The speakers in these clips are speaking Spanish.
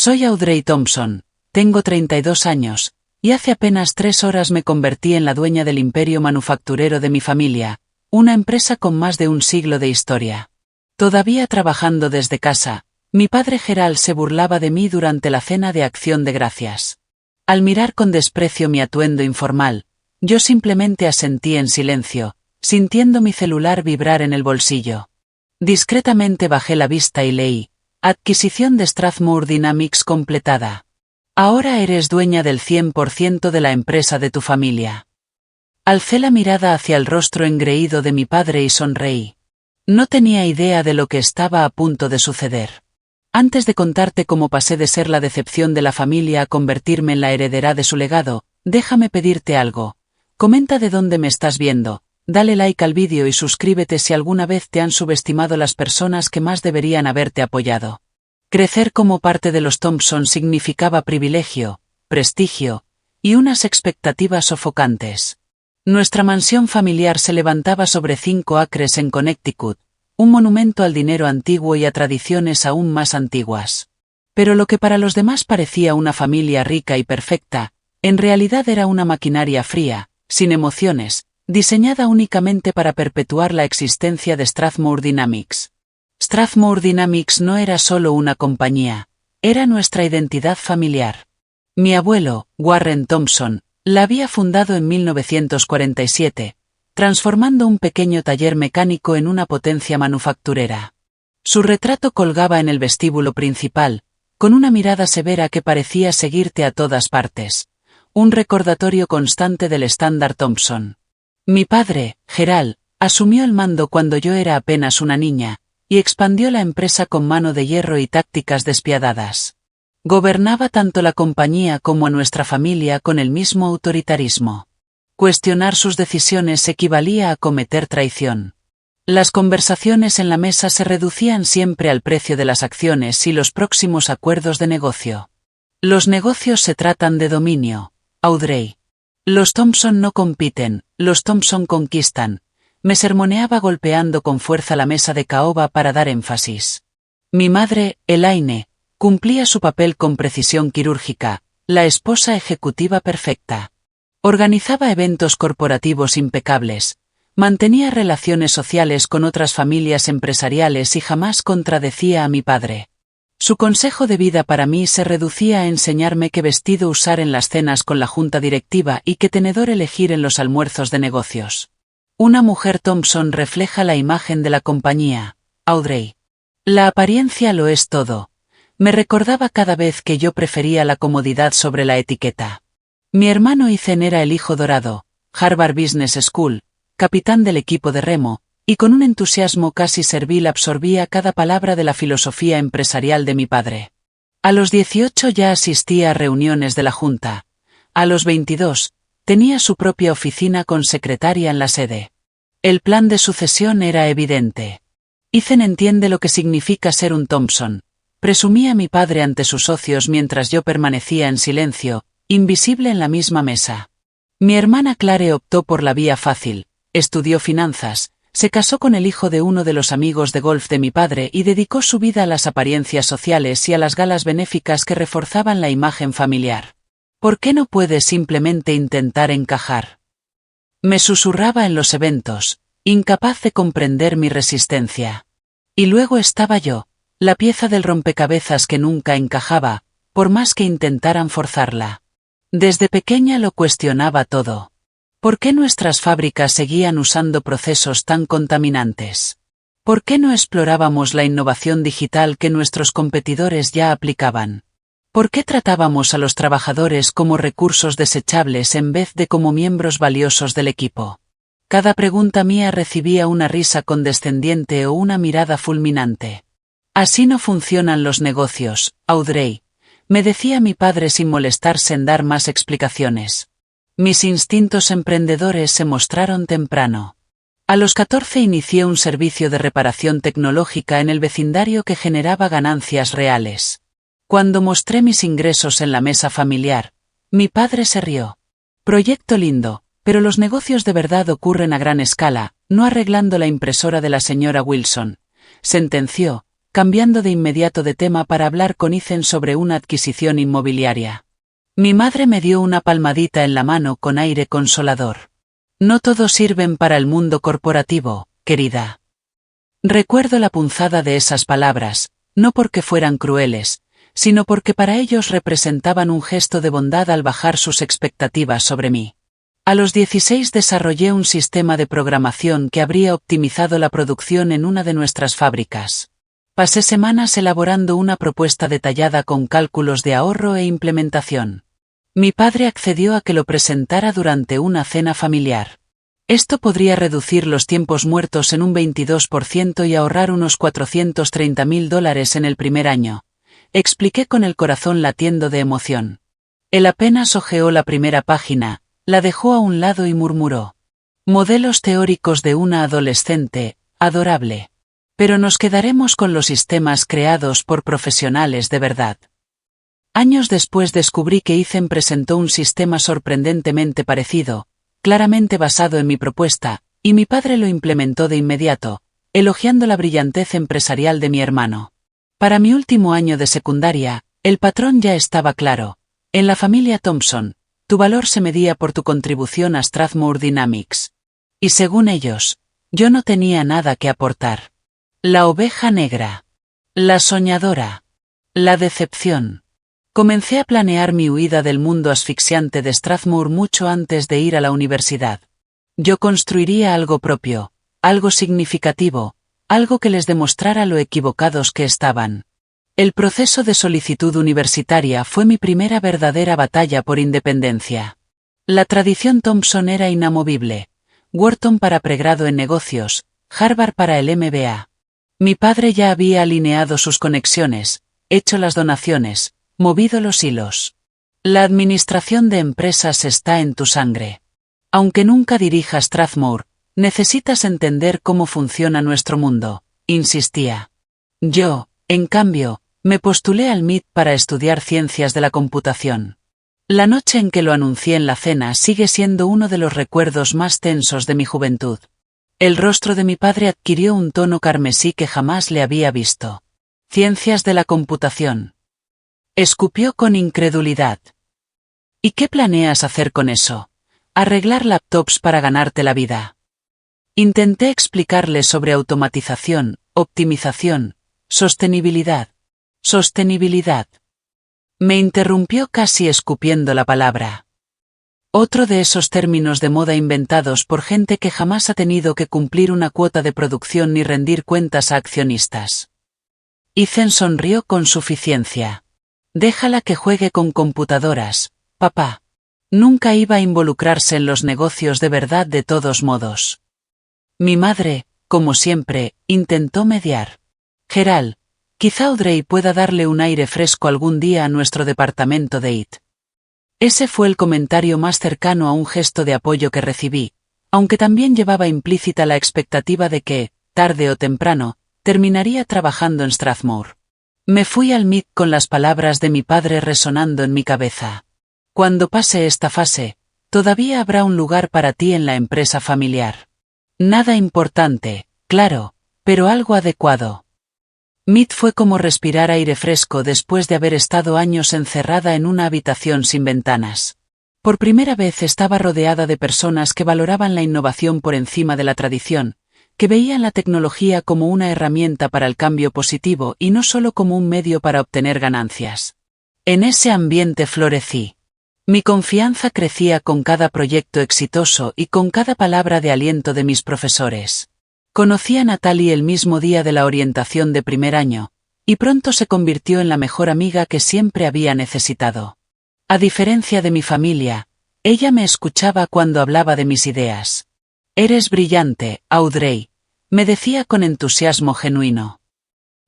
Soy Audrey Thompson, tengo 32 años, y hace apenas 3 horas me convertí en la dueña del imperio manufacturero de mi familia, una empresa con más de un siglo de historia. Todavía trabajando desde casa, mi padre Gerald se burlaba de mí durante la cena de Acción de Gracias. Al mirar con desprecio mi atuendo informal, yo simplemente asentí en silencio, sintiendo mi celular vibrar en el bolsillo. Discretamente bajé la vista y leí: adquisición de Strathmore Dynamics completada. Ahora eres dueña del 100% de la empresa de tu familia. Alcé la mirada hacia el rostro engreído de mi padre y sonreí. No tenía idea de lo que estaba a punto de suceder. Antes de contarte cómo pasé de ser la decepción de la familia a convertirme en la heredera de su legado, déjame pedirte algo. Comenta de dónde me estás viendo, dale like al vídeo y suscríbete si alguna vez te han subestimado las personas que más deberían haberte apoyado. Crecer como parte de los Thompson significaba privilegio, prestigio y unas expectativas sofocantes. Nuestra mansión familiar se levantaba sobre 5 acres en Connecticut, un monumento al dinero antiguo y a tradiciones aún más antiguas. Pero lo que para los demás parecía una familia rica y perfecta, en realidad era una maquinaria fría, sin emociones, diseñada únicamente para perpetuar la existencia de Strathmore Dynamics. Strathmore Dynamics no era solo una compañía, era nuestra identidad familiar. Mi abuelo, Warren Thompson, la había fundado en 1947, transformando un pequeño taller mecánico en una potencia manufacturera. Su retrato colgaba en el vestíbulo principal, con una mirada severa que parecía seguirte a todas partes, un recordatorio constante del estándar Thompson. Mi padre, Gerald, asumió el mando cuando yo era apenas una niña, y expandió la empresa con mano de hierro y tácticas despiadadas. Gobernaba tanto la compañía como a nuestra familia con el mismo autoritarismo. Cuestionar sus decisiones equivalía a cometer traición. Las conversaciones en la mesa se reducían siempre al precio de las acciones y los próximos acuerdos de negocio. Los negocios se tratan de dominio, Audrey. Los Thompson no compiten, los Thompson conquistan. Me sermoneaba golpeando con fuerza la mesa de caoba para dar énfasis. Mi madre, Elaine, cumplía su papel con precisión quirúrgica, la esposa ejecutiva perfecta. Organizaba eventos corporativos impecables, mantenía relaciones sociales con otras familias empresariales y jamás contradecía a mi padre. Su consejo de vida para mí se reducía a enseñarme qué vestido usar en las cenas con la junta directiva y qué tenedor elegir en los almuerzos de negocios. Una mujer Thompson refleja la imagen de la compañía, Audrey. La apariencia lo es todo. Me recordaba cada vez que yo prefería la comodidad sobre la etiqueta. Mi hermano Ethan era el hijo dorado, Harvard Business School, capitán del equipo de remo, y con un entusiasmo casi servil absorbía cada palabra de la filosofía empresarial de mi padre. A los 18 ya asistía a reuniones de la junta. A los 22, tenía su propia oficina con secretaria en la sede. El plan de sucesión era evidente. Ethan entiende lo que significa ser un Thompson. Presumía mi padre ante sus socios mientras yo permanecía en silencio, invisible en la misma mesa. Mi hermana Clare optó por la vía fácil, estudió finanzas, se casó con el hijo de uno de los amigos de golf de mi padre y dedicó su vida a las apariencias sociales y a las galas benéficas que reforzaban la imagen familiar. ¿Por qué no puedes simplemente intentar encajar? Me susurraba en los eventos, incapaz de comprender mi resistencia. Y luego estaba yo, la pieza del rompecabezas que nunca encajaba, por más que intentaran forzarla. Desde pequeña lo cuestionaba todo. ¿Por qué nuestras fábricas seguían usando procesos tan contaminantes? ¿Por qué no explorábamos la innovación digital que nuestros competidores ya aplicaban? ¿Por qué tratábamos a los trabajadores como recursos desechables en vez de como miembros valiosos del equipo? Cada pregunta mía recibía una risa condescendiente o una mirada fulminante. Así no funcionan los negocios, Audrey, me decía mi padre sin molestarse en dar más explicaciones. Mis instintos emprendedores se mostraron temprano. A los 14 inicié un servicio de reparación tecnológica en el vecindario que generaba ganancias reales. Cuando mostré mis ingresos en la mesa familiar, mi padre se rió. Proyecto lindo, pero los negocios de verdad ocurren a gran escala, no arreglando la impresora de la señora Wilson, sentenció, cambiando de inmediato de tema para hablar con Ethan sobre una adquisición inmobiliaria. Mi madre me dio una palmadita en la mano con aire consolador. No todos sirven para el mundo corporativo, querida. Recuerdo la punzada de esas palabras, no porque fueran crueles, sino porque para ellos representaban un gesto de bondad al bajar sus expectativas sobre mí. A los 16 desarrollé un sistema de programación que habría optimizado la producción en una de nuestras fábricas. Pasé semanas elaborando una propuesta detallada con cálculos de ahorro e implementación. Mi padre accedió a que lo presentara durante una cena familiar. Esto podría reducir los tiempos muertos en un 22% y ahorrar unos $430.000 en el primer año. Expliqué con el corazón latiendo de emoción. Él apenas hojeó la primera página, la dejó a un lado y murmuró: modelos teóricos de una adolescente, adorable. Pero nos quedaremos con los sistemas creados por profesionales de verdad. Años después descubrí que Ethan presentó un sistema sorprendentemente parecido, claramente basado en mi propuesta, y mi padre lo implementó de inmediato, elogiando la brillantez empresarial de mi hermano. Para mi último año de secundaria, el patrón ya estaba claro. En la familia Thompson, tu valor se medía por tu contribución a Strathmore Dynamics. Y según ellos, yo no tenía nada que aportar. La oveja negra. La soñadora. La decepción. Comencé a planear mi huida del mundo asfixiante de Strathmore mucho antes de ir a la universidad. Yo construiría algo propio, algo significativo, algo que les demostrara lo equivocados que estaban. El proceso de solicitud universitaria fue mi primera verdadera batalla por independencia. La tradición Thompson era inamovible. Wharton para pregrado en negocios, Harvard para el MBA. Mi padre ya había alineado sus conexiones, hecho las donaciones, movido los hilos. La administración de empresas está en tu sangre. Aunque nunca dirijas Strathmore, necesitas entender cómo funciona nuestro mundo, insistía. Yo, en cambio, me postulé al MIT para estudiar ciencias de la computación. La noche en que lo anuncié en la cena sigue siendo uno de los recuerdos más tensos de mi juventud. El rostro de mi padre adquirió un tono carmesí que jamás le había visto. Ciencias de la computación. Escupió con incredulidad. ¿Y qué planeas hacer con eso? Arreglar laptops para ganarte la vida. Intenté explicarle sobre automatización, optimización, sostenibilidad. Sostenibilidad. Me interrumpió casi escupiendo la palabra. Otro de esos términos de moda inventados por gente que jamás ha tenido que cumplir una cuota de producción ni rendir cuentas a accionistas. Ethan sonrió con suficiencia. Déjala que juegue con computadoras, papá. Nunca iba a involucrarse en los negocios de verdad de todos modos. Mi madre, como siempre, intentó mediar. Gerald, quizá Audrey pueda darle un aire fresco algún día a nuestro departamento de IT. Ese fue el comentario más cercano a un gesto de apoyo que recibí, aunque también llevaba implícita la expectativa de que, tarde o temprano, terminaría trabajando en Strathmore. Me fui al MIT con las palabras de mi padre resonando en mi cabeza. Cuando pase esta fase, todavía habrá un lugar para ti en la empresa familiar. Nada importante, claro, pero algo adecuado. MIT fue como respirar aire fresco después de haber estado años encerrada en una habitación sin ventanas. Por primera vez estaba rodeada de personas que valoraban la innovación por encima de la tradición, que veían la tecnología como una herramienta para el cambio positivo y no solo como un medio para obtener ganancias. En ese ambiente florecí. Mi confianza crecía con cada proyecto exitoso y con cada palabra de aliento de mis profesores. Conocí a Natalie el mismo día de la orientación de primer año, y pronto se convirtió en la mejor amiga que siempre había necesitado. A diferencia de mi familia, ella me escuchaba cuando hablaba de mis ideas. Eres brillante, Audrey, me decía con entusiasmo genuino.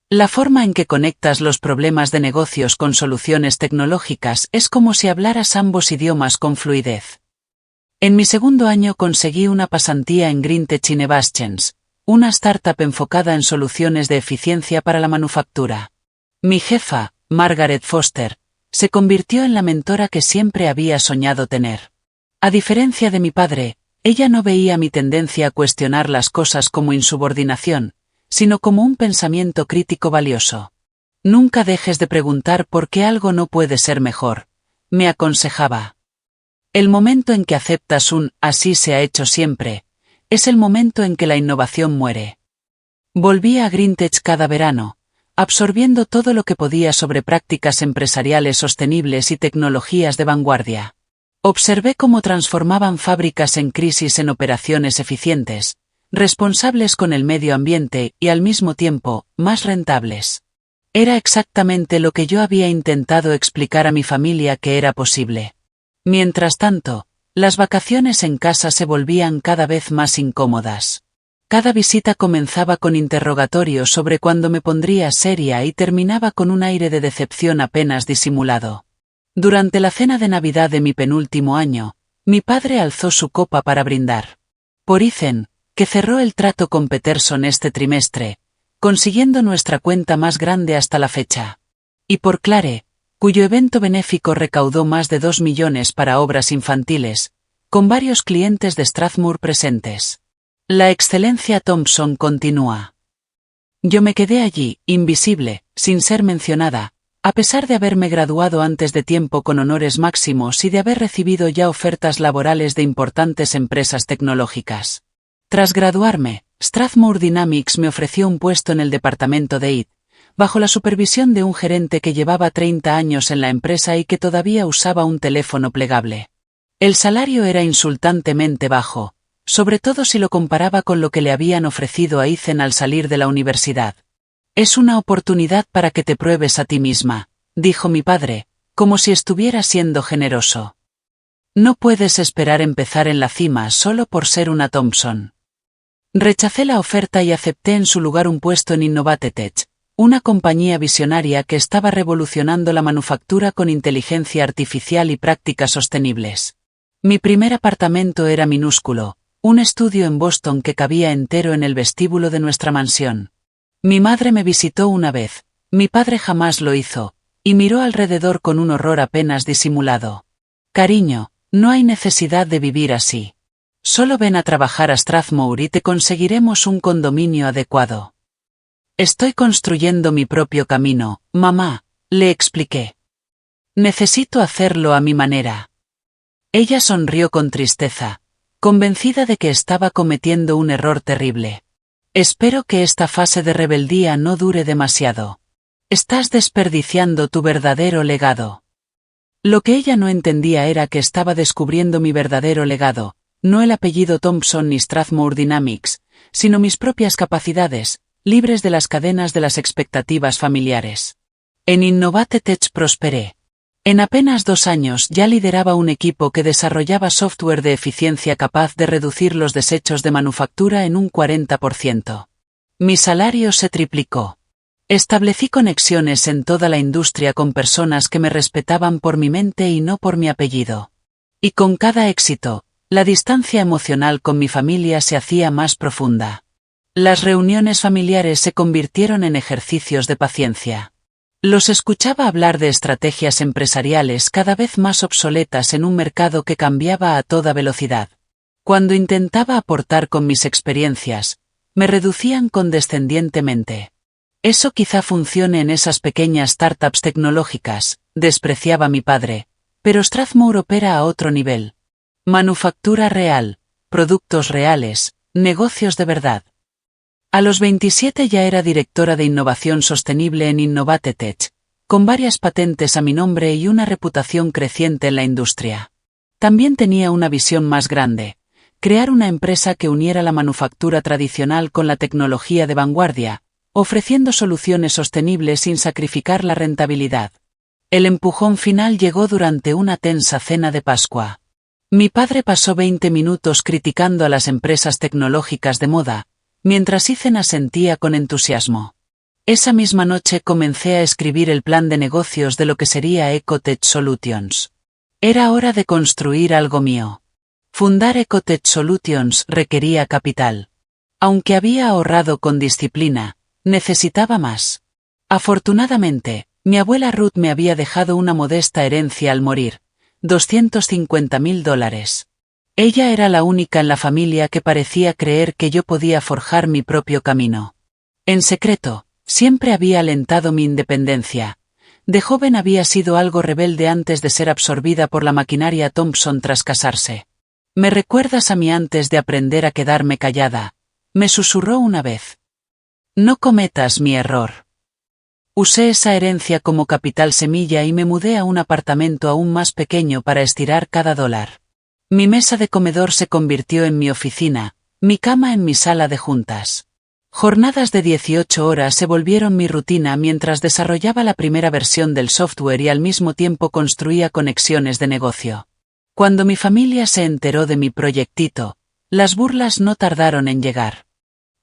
La forma en que conectas los problemas de negocios con soluciones tecnológicas es como si hablaras ambos idiomas con fluidez. En mi segundo año conseguí una pasantía en Greentech Innovations, una startup enfocada en soluciones de eficiencia para la manufactura. Mi jefa, Margaret Foster, se convirtió en la mentora que siempre había soñado tener. A diferencia de mi padre, ella no veía mi tendencia a cuestionar las cosas como insubordinación, sino como un pensamiento crítico valioso. Nunca dejes de preguntar por qué algo no puede ser mejor, me aconsejaba. El momento en que aceptas un «así se ha hecho siempre», es el momento en que la innovación muere. Volvía a Greentech cada verano, absorbiendo todo lo que podía sobre prácticas empresariales sostenibles y tecnologías de vanguardia. Observé cómo transformaban fábricas en crisis en operaciones eficientes, responsables con el medio ambiente y al mismo tiempo, más rentables. Era exactamente lo que yo había intentado explicar a mi familia que era posible. Mientras tanto, las vacaciones en casa se volvían cada vez más incómodas. Cada visita comenzaba con interrogatorios sobre cuándo me pondría seria y terminaba con un aire de decepción apenas disimulado. Durante la cena de Navidad de mi penúltimo año, mi padre alzó su copa para brindar. Por Ethan, que cerró el trato con Peterson este trimestre, consiguiendo nuestra cuenta más grande hasta la fecha. Y por Clare, cuyo evento benéfico recaudó más de 2 millones para obras infantiles, con varios clientes de Strathmore presentes. La excelencia Thompson continúa. Yo me quedé allí, invisible, sin ser mencionada, a pesar de haberme graduado antes de tiempo con honores máximos y de haber recibido ya ofertas laborales de importantes empresas tecnológicas. Tras graduarme, Strathmore Dynamics me ofreció un puesto en el departamento de IT, bajo la supervisión de un gerente que llevaba 30 años en la empresa y que todavía usaba un teléfono plegable. El salario era insultantemente bajo, sobre todo si lo comparaba con lo que le habían ofrecido a Ethan al salir de la universidad. Es una oportunidad para que te pruebes a ti misma, dijo mi padre, como si estuviera siendo generoso. No puedes esperar empezar en la cima solo por ser una Thompson. Rechacé la oferta y acepté en su lugar un puesto en Innovatech, una compañía visionaria que estaba revolucionando la manufactura con inteligencia artificial y prácticas sostenibles. Mi primer apartamento era minúsculo, un estudio en Boston que cabía entero en el vestíbulo de nuestra mansión. Mi madre me visitó una vez, mi padre jamás lo hizo, y miró alrededor con un horror apenas disimulado. Cariño, no hay necesidad de vivir así. Solo ven a trabajar a Strathmore y te conseguiremos un condominio adecuado. Estoy construyendo mi propio camino, mamá, le expliqué. Necesito hacerlo a mi manera. Ella sonrió con tristeza, convencida de que estaba cometiendo un error terrible. Espero que esta fase de rebeldía no dure demasiado. Estás desperdiciando tu verdadero legado. Lo que ella no entendía era que estaba descubriendo mi verdadero legado, no el apellido Thompson ni Strathmore Dynamics, sino mis propias capacidades, libres de las cadenas de las expectativas familiares. En Innovatech prosperé. En apenas 2 años ya lideraba un equipo que desarrollaba software de eficiencia capaz de reducir los desechos de manufactura en un 40%. Mi salario se triplicó. Establecí conexiones en toda la industria con personas que me respetaban por mi mente y no por mi apellido. Y con cada éxito, la distancia emocional con mi familia se hacía más profunda. Las reuniones familiares se convirtieron en ejercicios de paciencia. Los escuchaba hablar de estrategias empresariales cada vez más obsoletas en un mercado que cambiaba a toda velocidad. Cuando intentaba aportar con mis experiencias, me reducían condescendientemente. Eso quizá funcione en esas pequeñas startups tecnológicas, despreciaba mi padre, pero Strathmore opera a otro nivel. Manufactura real, productos reales, negocios de verdad. A los 27 ya era directora de innovación sostenible en Innovatech, con varias patentes a mi nombre y una reputación creciente en la industria. También tenía una visión más grande, crear una empresa que uniera la manufactura tradicional con la tecnología de vanguardia, ofreciendo soluciones sostenibles sin sacrificar la rentabilidad. El empujón final llegó durante una tensa cena de Pascua. Mi padre pasó 20 minutos criticando a las empresas tecnológicas de moda, mientras Ethan asentía con entusiasmo. Esa misma noche comencé a escribir el plan de negocios de lo que sería Ecotech Solutions. Era hora de construir algo mío. Fundar Ecotech Solutions requería capital. Aunque había ahorrado con disciplina, necesitaba más. Afortunadamente, mi abuela Ruth me había dejado una modesta herencia al morir, $250,000. Ella era la única en la familia que parecía creer que yo podía forjar mi propio camino. En secreto, siempre había alentado mi independencia. De joven había sido algo rebelde antes de ser absorbida por la maquinaria Thompson tras casarse. «Me recuerdas a mí antes de aprender a quedarme callada», me susurró una vez. «No cometas mi error». Usé esa herencia como capital semilla y me mudé a un apartamento aún más pequeño para estirar cada dólar. Mi mesa de comedor se convirtió en mi oficina, mi cama en mi sala de juntas. Jornadas de 18 horas se volvieron mi rutina mientras desarrollaba la primera versión del software y al mismo tiempo construía conexiones de negocio. Cuando mi familia se enteró de mi proyectito, las burlas no tardaron en llegar.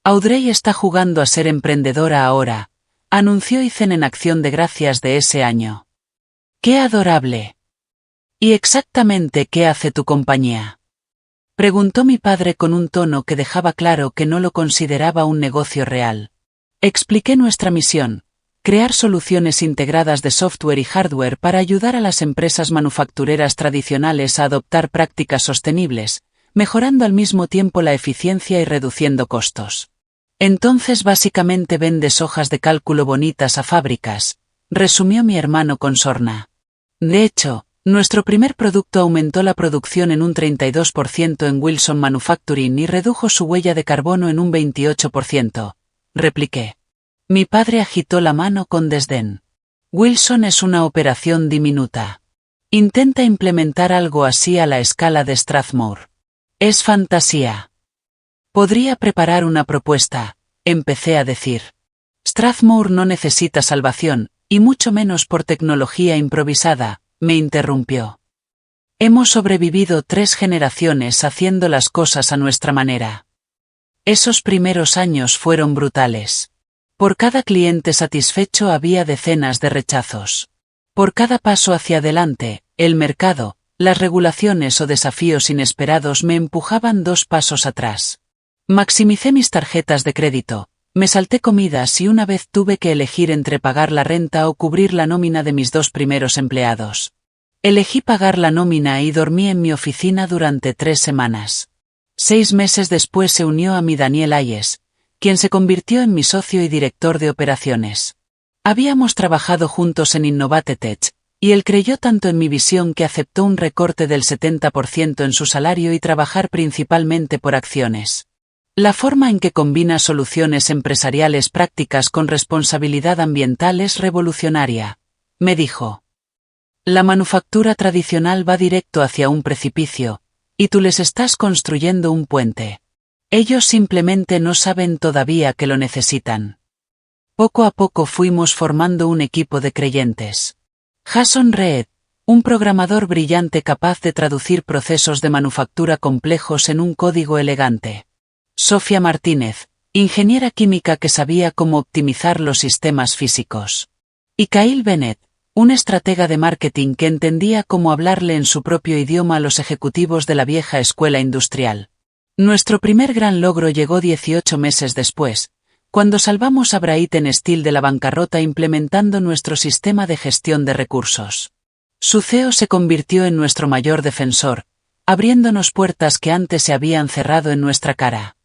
«Audrey está jugando a ser emprendedora ahora», anunció Ethan en Acción de Gracias de ese año. «¡Qué adorable! ¿Y exactamente qué hace tu compañía?», preguntó mi padre con un tono que dejaba claro que no lo consideraba un negocio real. Expliqué nuestra misión: crear soluciones integradas de software y hardware para ayudar a las empresas manufactureras tradicionales a adoptar prácticas sostenibles, mejorando al mismo tiempo la eficiencia y reduciendo costos. «Entonces básicamente vendes hojas de cálculo bonitas a fábricas», resumió mi hermano con sorna. «De hecho, nuestro primer producto aumentó la producción en un 32% en Wilson Manufacturing y redujo su huella de carbono en un 28%, repliqué. Mi padre agitó la mano con desdén. «Wilson es una operación diminuta. Intenta implementar algo así a la escala de Strathmore. Es fantasía». «Podría preparar una propuesta», empecé a decir. «Strathmore no necesita salvación, y mucho menos por tecnología improvisada», me interrumpió. «Hemos sobrevivido 3 generaciones haciendo las cosas a nuestra manera. Esos primeros años fueron brutales. Por cada cliente satisfecho había decenas de rechazos. Por cada paso hacia adelante, el mercado, las regulaciones o desafíos inesperados me empujaban 2 pasos atrás. Maximicé mis tarjetas de crédito, me salté comidas y una vez tuve que elegir entre pagar la renta o cubrir la nómina de mis 2 primeros empleados. Elegí pagar la nómina y dormí en mi oficina durante 3 semanas. 6 meses después se unió a mí Daniel Ayes, quien se convirtió en mi socio y director de operaciones. Habíamos trabajado juntos en Innovatech, y él creyó tanto en mi visión que aceptó un recorte del 70% en su salario y trabajar principalmente por acciones. La forma en que combina soluciones empresariales prácticas con responsabilidad ambiental es revolucionaria, me dijo. La manufactura tradicional va directo hacia un precipicio, y tú les estás construyendo un puente. Ellos simplemente no saben todavía que lo necesitan. Poco a poco fuimos formando un equipo de creyentes. Jason Reed, un programador brillante capaz de traducir procesos de manufactura complejos en un código elegante. Sofía Martínez, ingeniera química que sabía cómo optimizar los sistemas físicos. Y Kyle Bennett, un estratega de marketing que entendía cómo hablarle en su propio idioma a los ejecutivos de la vieja escuela industrial. Nuestro primer gran logro llegó 18 meses después, cuando salvamos a Brighton Steel de la bancarrota implementando nuestro sistema de gestión de recursos. Su CEO se convirtió en nuestro mayor defensor, abriéndonos puertas que antes se habían cerrado en nuestra cara.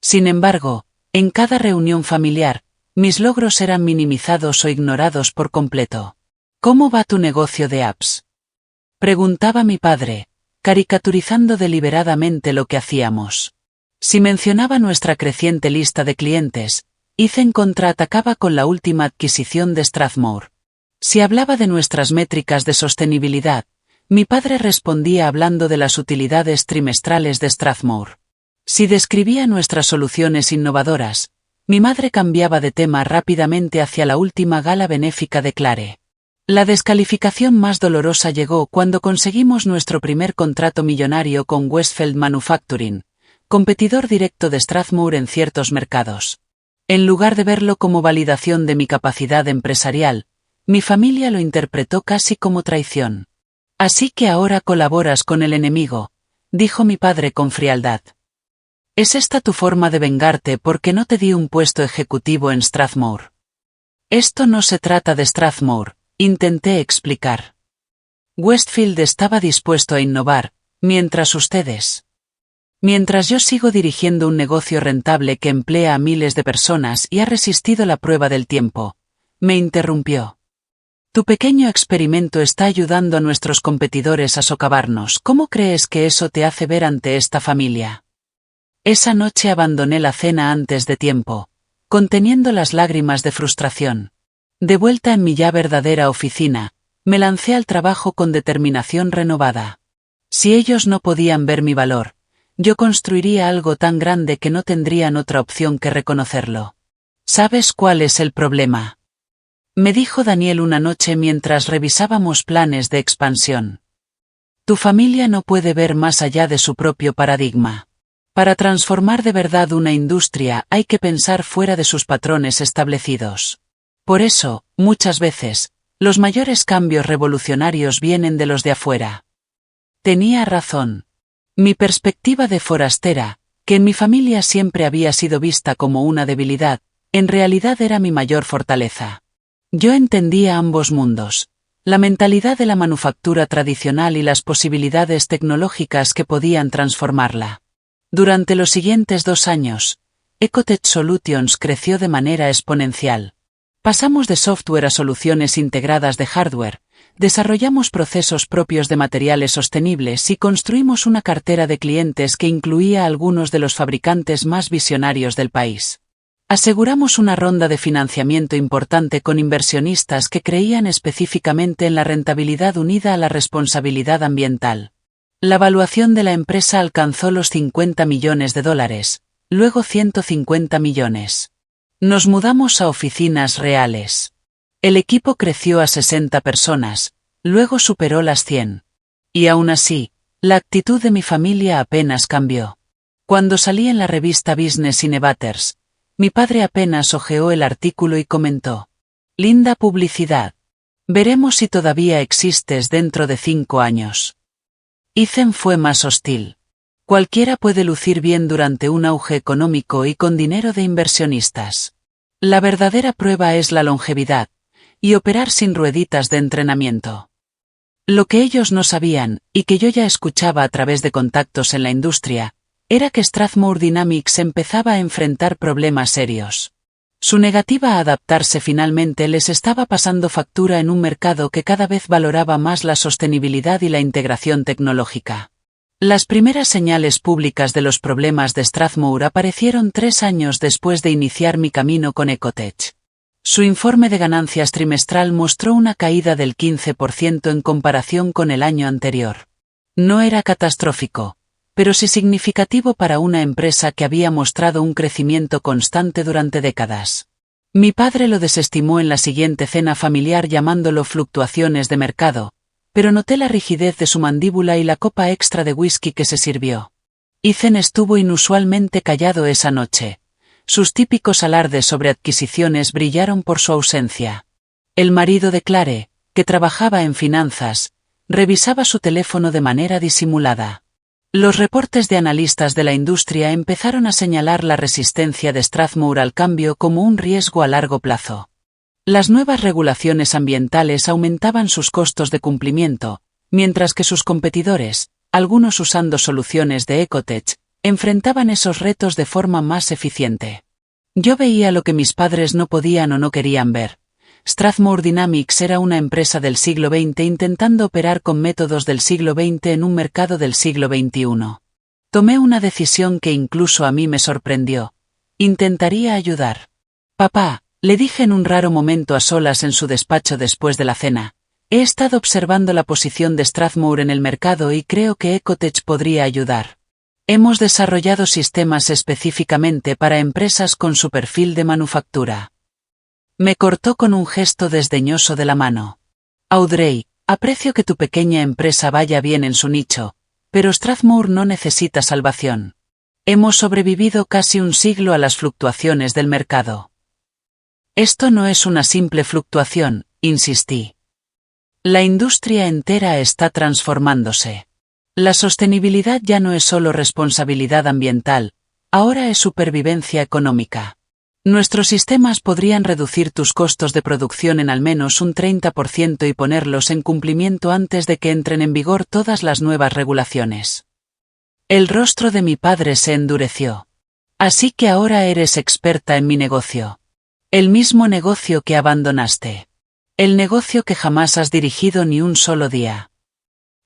Sin embargo, en cada reunión familiar, mis logros eran minimizados o ignorados por completo. «¿Cómo va tu negocio de apps?», preguntaba mi padre, caricaturizando deliberadamente lo que hacíamos. Si mencionaba nuestra creciente lista de clientes, Ethan contraatacaba con la última adquisición de Strathmore. Si hablaba de nuestras métricas de sostenibilidad, mi padre respondía hablando de las utilidades trimestrales de Strathmore. Si describía nuestras soluciones innovadoras, mi madre cambiaba de tema rápidamente hacia la última gala benéfica de Clare. La descalificación más dolorosa llegó cuando conseguimos nuestro primer contrato millonario con Westfield Manufacturing, competidor directo de Strathmore en ciertos mercados. En lugar de verlo como validación de mi capacidad empresarial, mi familia lo interpretó casi como traición. «Así que ahora colaboras con el enemigo», dijo mi padre con frialdad. «¿Es esta tu forma de vengarte porque no te di un puesto ejecutivo en Strathmore?». «Esto no se trata de Strathmore», intenté explicar. «Westfield estaba dispuesto a innovar, mientras ustedes». Mientras yo sigo dirigiendo un negocio rentable que emplea a miles de personas y ha resistido la prueba del tiempo, me interrumpió. Tu pequeño experimento está ayudando a nuestros competidores a socavarnos. ¿Cómo crees que eso te hace ver ante esta familia? Esa noche abandoné la cena antes de tiempo, conteniendo las lágrimas de frustración. De vuelta en mi ya verdadera oficina, me lancé al trabajo con determinación renovada. Si ellos no podían ver mi valor, yo construiría algo tan grande que no tendrían otra opción que reconocerlo. ¿Sabes cuál es el problema?, me dijo Daniel una noche mientras revisábamos planes de expansión. Tu familia no puede ver más allá de su propio paradigma. Para transformar de verdad una industria hay que pensar fuera de sus patrones establecidos. Por eso, muchas veces, los mayores cambios revolucionarios vienen de los de afuera. Tenía razón. Mi perspectiva de forastera, que en mi familia siempre había sido vista como una debilidad, en realidad era mi mayor fortaleza. Yo entendía ambos mundos, la mentalidad de la manufactura tradicional y las posibilidades tecnológicas que podían transformarla. Durante los siguientes 2 años, Ecotech Solutions creció de manera exponencial. Pasamos de software a soluciones integradas de hardware, desarrollamos procesos propios de materiales sostenibles y construimos una cartera de clientes que incluía a algunos de los fabricantes más visionarios del país. Aseguramos una ronda de financiamiento importante con inversionistas que creían específicamente en la rentabilidad unida a la responsabilidad ambiental. La valuación de la empresa alcanzó los $50 millones, luego 150 millones. Nos mudamos a oficinas reales. El equipo creció a 60 personas, luego superó las 100. Y aún así, la actitud de mi familia apenas cambió. Cuando salí en la revista Business Innovators, mi padre apenas hojeó el artículo y comentó: linda publicidad. Veremos si todavía existes dentro de 5 años. Ethan fue más hostil. Cualquiera puede lucir bien durante un auge económico y con dinero de inversionistas. La verdadera prueba es la longevidad, y operar sin rueditas de entrenamiento. Lo que ellos no sabían, y que yo ya escuchaba a través de contactos en la industria, era que Strathmore Dynamics empezaba a enfrentar problemas serios. Su negativa a adaptarse finalmente les estaba pasando factura en un mercado que cada vez valoraba más la sostenibilidad y la integración tecnológica. Las primeras señales públicas de los problemas de Strathmore aparecieron 3 años después de iniciar mi camino con Ecotech. Su informe de ganancias trimestral mostró una caída del 15% en comparación con el año anterior. No era catastrófico, pero sí significativo para una empresa que había mostrado un crecimiento constante durante décadas. Mi padre lo desestimó en la siguiente cena familiar llamándolo fluctuaciones de mercado, pero noté la rigidez de su mandíbula y la copa extra de whisky que se sirvió. Ethan estuvo inusualmente callado esa noche. Sus típicos alardes sobre adquisiciones brillaron por su ausencia. El marido de Clare, que trabajaba en finanzas, revisaba su teléfono de manera disimulada. Los reportes de analistas de la industria empezaron a señalar la resistencia de Strathmore al cambio como un riesgo a largo plazo. Las nuevas regulaciones ambientales aumentaban sus costos de cumplimiento, mientras que sus competidores, algunos usando soluciones de Ecotech, enfrentaban esos retos de forma más eficiente. Yo veía lo que mis padres no podían o no querían ver. Strathmore Dynamics era una empresa del siglo XX intentando operar con métodos del siglo XX en un mercado del siglo XXI. Tomé una decisión que incluso a mí me sorprendió. Intentaría ayudar. Papá, le dije en un raro momento a solas en su despacho después de la cena, he estado observando la posición de Strathmore en el mercado y creo que Ecotech podría ayudar. Hemos desarrollado sistemas específicamente para empresas con su perfil de manufactura. Me cortó con un gesto desdeñoso de la mano. Audrey, aprecio que tu pequeña empresa vaya bien en su nicho, pero Strathmore no necesita salvación. Hemos sobrevivido casi un siglo a las fluctuaciones del mercado. Esto no es una simple fluctuación, insistí. La industria entera está transformándose. La sostenibilidad ya no es solo responsabilidad ambiental, ahora es supervivencia económica. Nuestros sistemas podrían reducir tus costos de producción en al menos un 30% y ponerlos en cumplimiento antes de que entren en vigor todas las nuevas regulaciones. El rostro de mi padre se endureció. Así que ahora eres experta en mi negocio. El mismo negocio que abandonaste. El negocio que jamás has dirigido ni un solo día.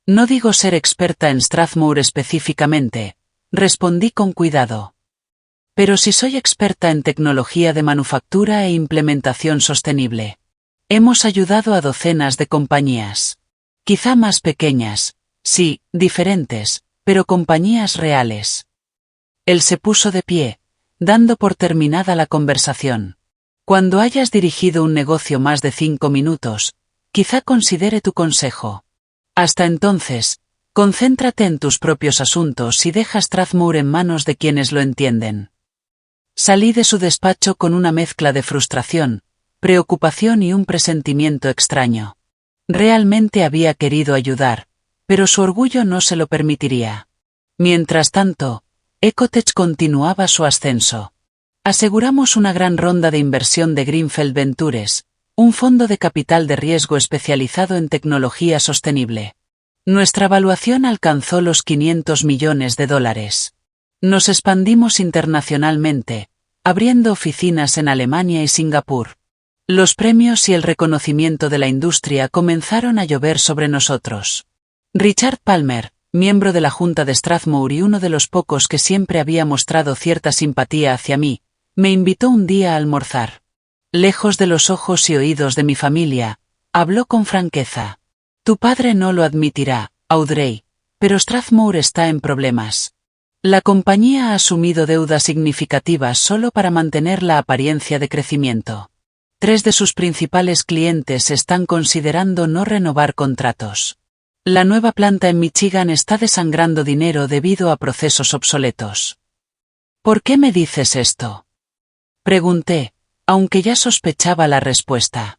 No digo ser experta en Strathmore específicamente, respondí con cuidado. Pero sí soy experta en tecnología de manufactura e implementación sostenible. Hemos ayudado a docenas de compañías. Quizá más pequeñas, sí, diferentes, pero compañías reales. Él se puso de pie, dando por terminada la conversación. Cuando hayas dirigido un negocio más de 5 minutos, quizá considere tu consejo. Hasta entonces, concéntrate en tus propios asuntos y deja Strathmore en manos de quienes lo entienden. Salí de su despacho con una mezcla de frustración, preocupación y un presentimiento extraño. Realmente había querido ayudar, pero su orgullo no se lo permitiría. Mientras tanto, Ecotech continuaba su ascenso. Aseguramos una gran ronda de inversión de Greenfield Ventures, un fondo de capital de riesgo especializado en tecnología sostenible. Nuestra valuación alcanzó los $500 millones. Nos expandimos internacionalmente, abriendo oficinas en Alemania y Singapur. Los premios y el reconocimiento de la industria comenzaron a llover sobre nosotros. Richard Palmer, miembro de la Junta de Strathmore y uno de los pocos que siempre había mostrado cierta simpatía hacia mí, me invitó un día a almorzar. Lejos de los ojos y oídos de mi familia, habló con franqueza. Tu padre no lo admitirá, Audrey, pero Strathmore está en problemas. La compañía ha asumido deudas significativas solo para mantener la apariencia de crecimiento. 3 de sus principales clientes están considerando no renovar contratos. La nueva planta en Michigan está desangrando dinero debido a procesos obsoletos. ¿Por qué me dices esto? Pregunté, aunque ya sospechaba la respuesta.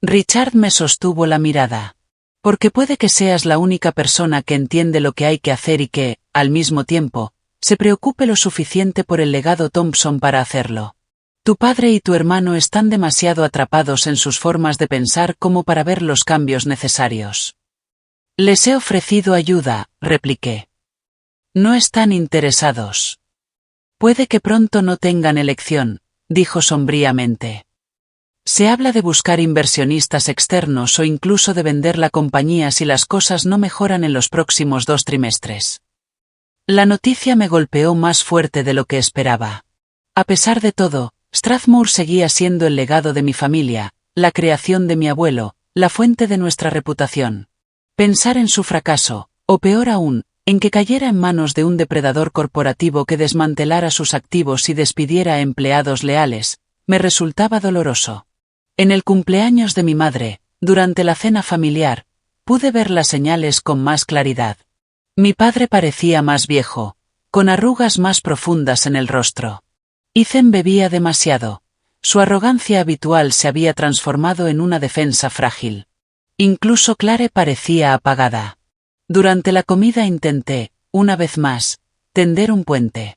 Richard me sostuvo la mirada. Porque puede que seas la única persona que entiende lo que hay que hacer y que, al mismo tiempo, se preocupe lo suficiente por el legado Thompson para hacerlo. Tu padre y tu hermano están demasiado atrapados en sus formas de pensar como para ver los cambios necesarios. Les he ofrecido ayuda, repliqué. No están interesados. Puede que pronto no tengan elección, dijo sombríamente. Se habla de buscar inversionistas externos o incluso de vender la compañía si las cosas no mejoran en los próximos 2 trimestres. La noticia me golpeó más fuerte de lo que esperaba. A pesar de todo, Strathmore seguía siendo el legado de mi familia, la creación de mi abuelo, la fuente de nuestra reputación. Pensar en su fracaso, o peor aún, en que cayera en manos de un depredador corporativo que desmantelara sus activos y despidiera a empleados leales, me resultaba doloroso. En el cumpleaños de mi madre, durante la cena familiar, pude ver las señales con más claridad. Mi padre parecía más viejo, con arrugas más profundas en el rostro. Ethan bebía demasiado. Su arrogancia habitual se había transformado en una defensa frágil. Incluso Clare parecía apagada. Durante la comida intenté, una vez más, tender un puente.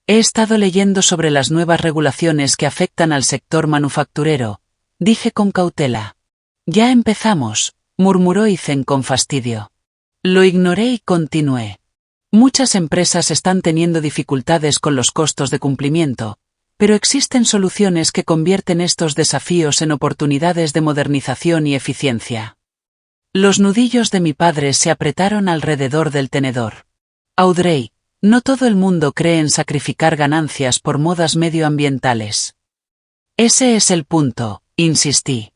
He estado leyendo sobre las nuevas regulaciones que afectan al sector manufacturero, dije con cautela. Ya empezamos, murmuró Ethan con fastidio. Lo ignoré y continué. Muchas empresas están teniendo dificultades con los costos de cumplimiento, pero existen soluciones que convierten estos desafíos en oportunidades de modernización y eficiencia. Los nudillos de mi padre se apretaron alrededor del tenedor. Audrey, no todo el mundo cree en sacrificar ganancias por modas medioambientales. Ese es el punto, insistí.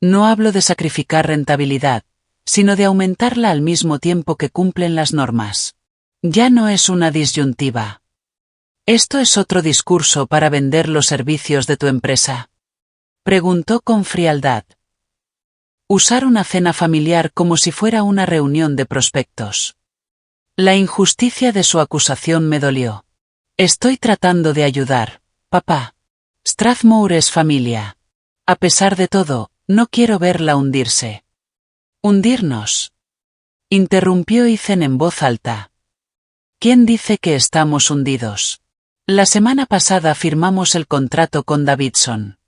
No hablo de sacrificar rentabilidad, sino de aumentarla al mismo tiempo que cumplen las normas. Ya no es una disyuntiva. ¿Esto es otro discurso para vender los servicios de tu empresa? Preguntó con frialdad. Usar una cena familiar como si fuera una reunión de prospectos. La injusticia de su acusación me dolió. Estoy tratando de ayudar, papá. Strathmore es familia. A pesar de todo, no quiero verla hundirse. ¿Hundirnos? Interrumpió Ethan en voz alta. ¿Quién dice que estamos hundidos? La semana pasada firmamos el contrato con Davidson.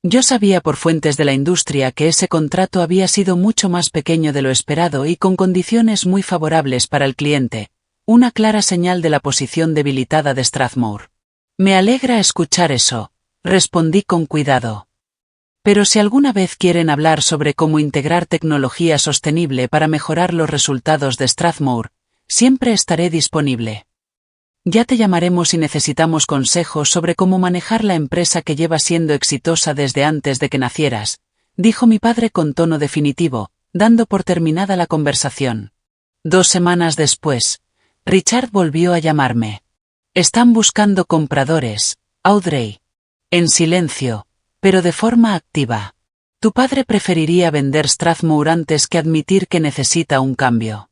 Yo sabía por fuentes de la industria que ese contrato había sido mucho más pequeño de lo esperado y con condiciones muy favorables para el cliente, una clara señal de la posición debilitada de Strathmore. Me alegra escuchar eso, respondí con cuidado. Pero si alguna vez quieren hablar sobre cómo integrar tecnología sostenible para mejorar los resultados de Strathmore, siempre estaré disponible. Ya te llamaremos si necesitamos consejos sobre cómo manejar la empresa que lleva siendo exitosa desde antes de que nacieras, dijo mi padre con tono definitivo, dando por terminada la conversación. 2 semanas después, Richard volvió a llamarme. Están buscando compradores, Audrey. En silencio, pero de forma activa. Tu padre preferiría vender Strathmore antes que admitir que necesita un cambio.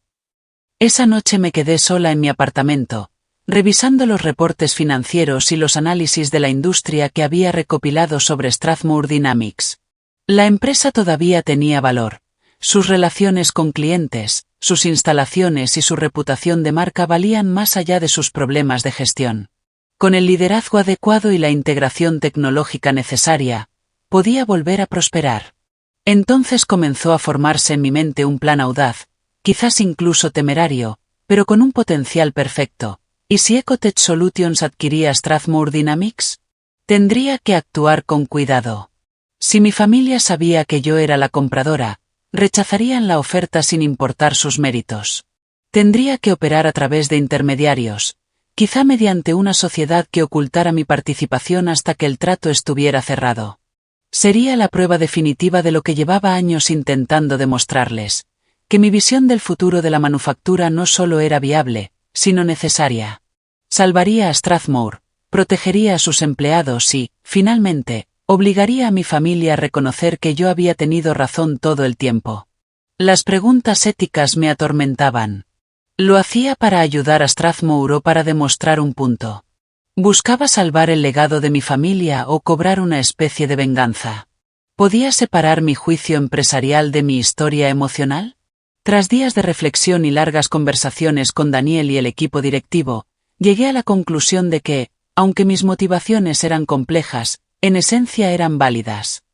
Esa noche me quedé sola en mi apartamento, revisando los reportes financieros y los análisis de la industria que había recopilado sobre Strathmore Dynamics. La empresa todavía tenía valor. Sus relaciones con clientes, sus instalaciones y su reputación de marca valían más allá de sus problemas de gestión. Con el liderazgo adecuado y la integración tecnológica necesaria, podía volver a prosperar. Entonces comenzó a formarse en mi mente un plan audaz, quizás incluso temerario, pero con un potencial perfecto. ¿Y si Ecotech Solutions adquiría Strathmore Dynamics? Tendría que actuar con cuidado. Si mi familia sabía que yo era la compradora, rechazarían la oferta sin importar sus méritos. Tendría que operar a través de intermediarios, quizá mediante una sociedad que ocultara mi participación hasta que el trato estuviera cerrado. Sería la prueba definitiva de lo que llevaba años intentando demostrarles, que mi visión del futuro de la manufactura no solo era viable, sino necesaria. Salvaría a Strathmore, protegería a sus empleados y, finalmente, obligaría a mi familia a reconocer que yo había tenido razón todo el tiempo. Las preguntas éticas me atormentaban. ¿Lo hacía para ayudar a Strathmore o para demostrar un punto? ¿Buscaba salvar el legado de mi familia o cobrar una especie de venganza? ¿Podía separar mi juicio empresarial de mi historia emocional? Tras días de reflexión y largas conversaciones con Daniel y el equipo directivo, llegué a la conclusión de que, aunque mis motivaciones eran complejas, en esencia eran válidas.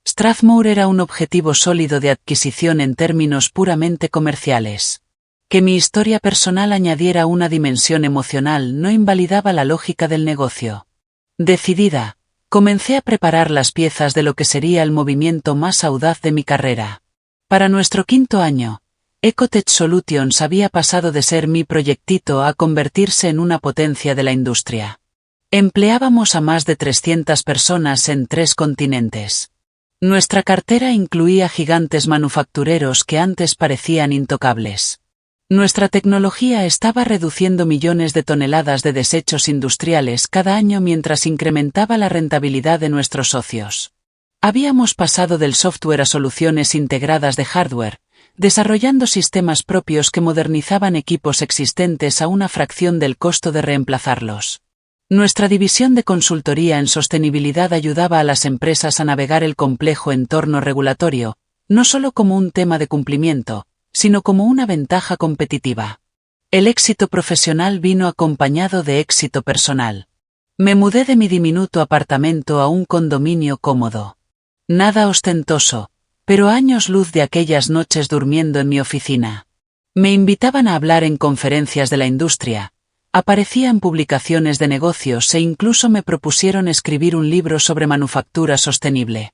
Strathmore era un objetivo sólido de adquisición en términos puramente comerciales. Que mi historia personal añadiera una dimensión emocional no invalidaba la lógica del negocio. Decidida, comencé a preparar las piezas de lo que sería el movimiento más audaz de mi carrera. Para nuestro 5º año, Ecotech Solutions había pasado de ser mi proyectito a convertirse en una potencia de la industria. Empleábamos a más de 300 personas en 3 continentes. Nuestra cartera incluía gigantes manufactureros que antes parecían intocables. Nuestra tecnología estaba reduciendo millones de toneladas de desechos industriales cada año mientras incrementaba la rentabilidad de nuestros socios. Habíamos pasado del software a soluciones integradas de hardware, desarrollando sistemas propios que modernizaban equipos existentes a una fracción del costo de reemplazarlos. Nuestra división de consultoría en sostenibilidad ayudaba a las empresas a navegar el complejo entorno regulatorio, no solo como un tema de cumplimiento, sino como una ventaja competitiva. El éxito profesional vino acompañado de éxito personal. Me mudé de mi diminuto apartamento a un condominio cómodo. Nada ostentoso, pero a años luz de aquellas noches durmiendo en mi oficina. Me invitaban a hablar en conferencias de la industria, aparecía en publicaciones de negocios e incluso me propusieron escribir un libro sobre manufactura sostenible.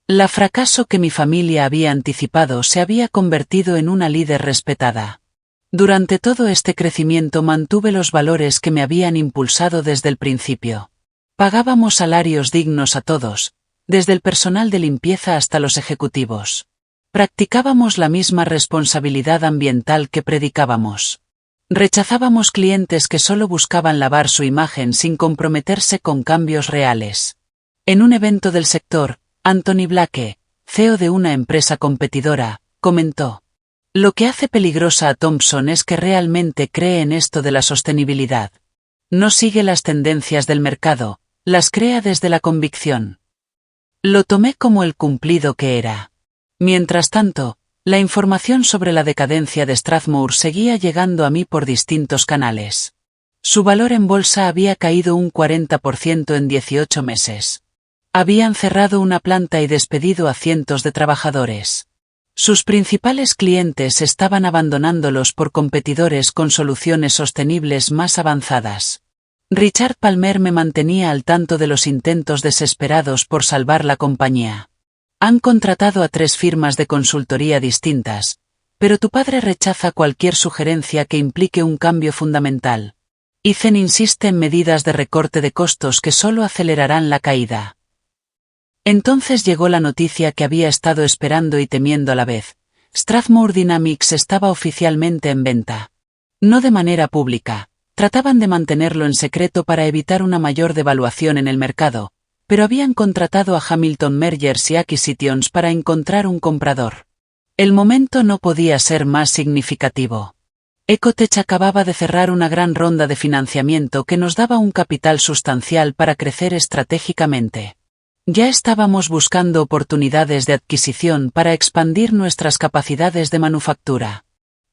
La fracaso que mi familia había anticipado se había convertido en una líder respetada. Durante todo este crecimiento mantuve los valores que me habían impulsado desde el principio. Pagábamos salarios dignos a todos, desde el personal de limpieza hasta los ejecutivos. Practicábamos la misma responsabilidad ambiental que predicábamos. Rechazábamos clientes que solo buscaban lavar su imagen sin comprometerse con cambios reales. En un evento del sector, Anthony Blake, CEO de una empresa competidora, comentó: "Lo que hace peligrosa a Thomson es que realmente cree en esto de la sostenibilidad. No sigue las tendencias del mercado, las crea desde la convicción". Lo tomé como el cumplido que era. Mientras tanto, la información sobre la decadencia de Strathmore seguía llegando a mí por distintos canales. Su valor en bolsa había caído un 40% en 18 meses. Habían cerrado una planta y despedido a cientos de trabajadores. Sus principales clientes estaban abandonándolos por competidores con soluciones sostenibles más avanzadas. Richard Palmer me mantenía al tanto de los intentos desesperados por salvar la compañía. Han contratado a 3 firmas de consultoría distintas, pero tu padre rechaza cualquier sugerencia que implique un cambio fundamental. Ethan insiste en medidas de recorte de costos que solo acelerarán la caída. Entonces llegó la noticia que había estado esperando y temiendo a la vez. Strathmore Dynamics estaba oficialmente en venta. No de manera pública. Trataban de mantenerlo en secreto para evitar una mayor devaluación en el mercado, pero habían contratado a Hamilton Mergers y Acquisitions para encontrar un comprador. El momento no podía ser más significativo. Ecotech acababa de cerrar una gran ronda de financiamiento que nos daba un capital sustancial para crecer estratégicamente. Ya estábamos buscando oportunidades de adquisición para expandir nuestras capacidades de manufactura.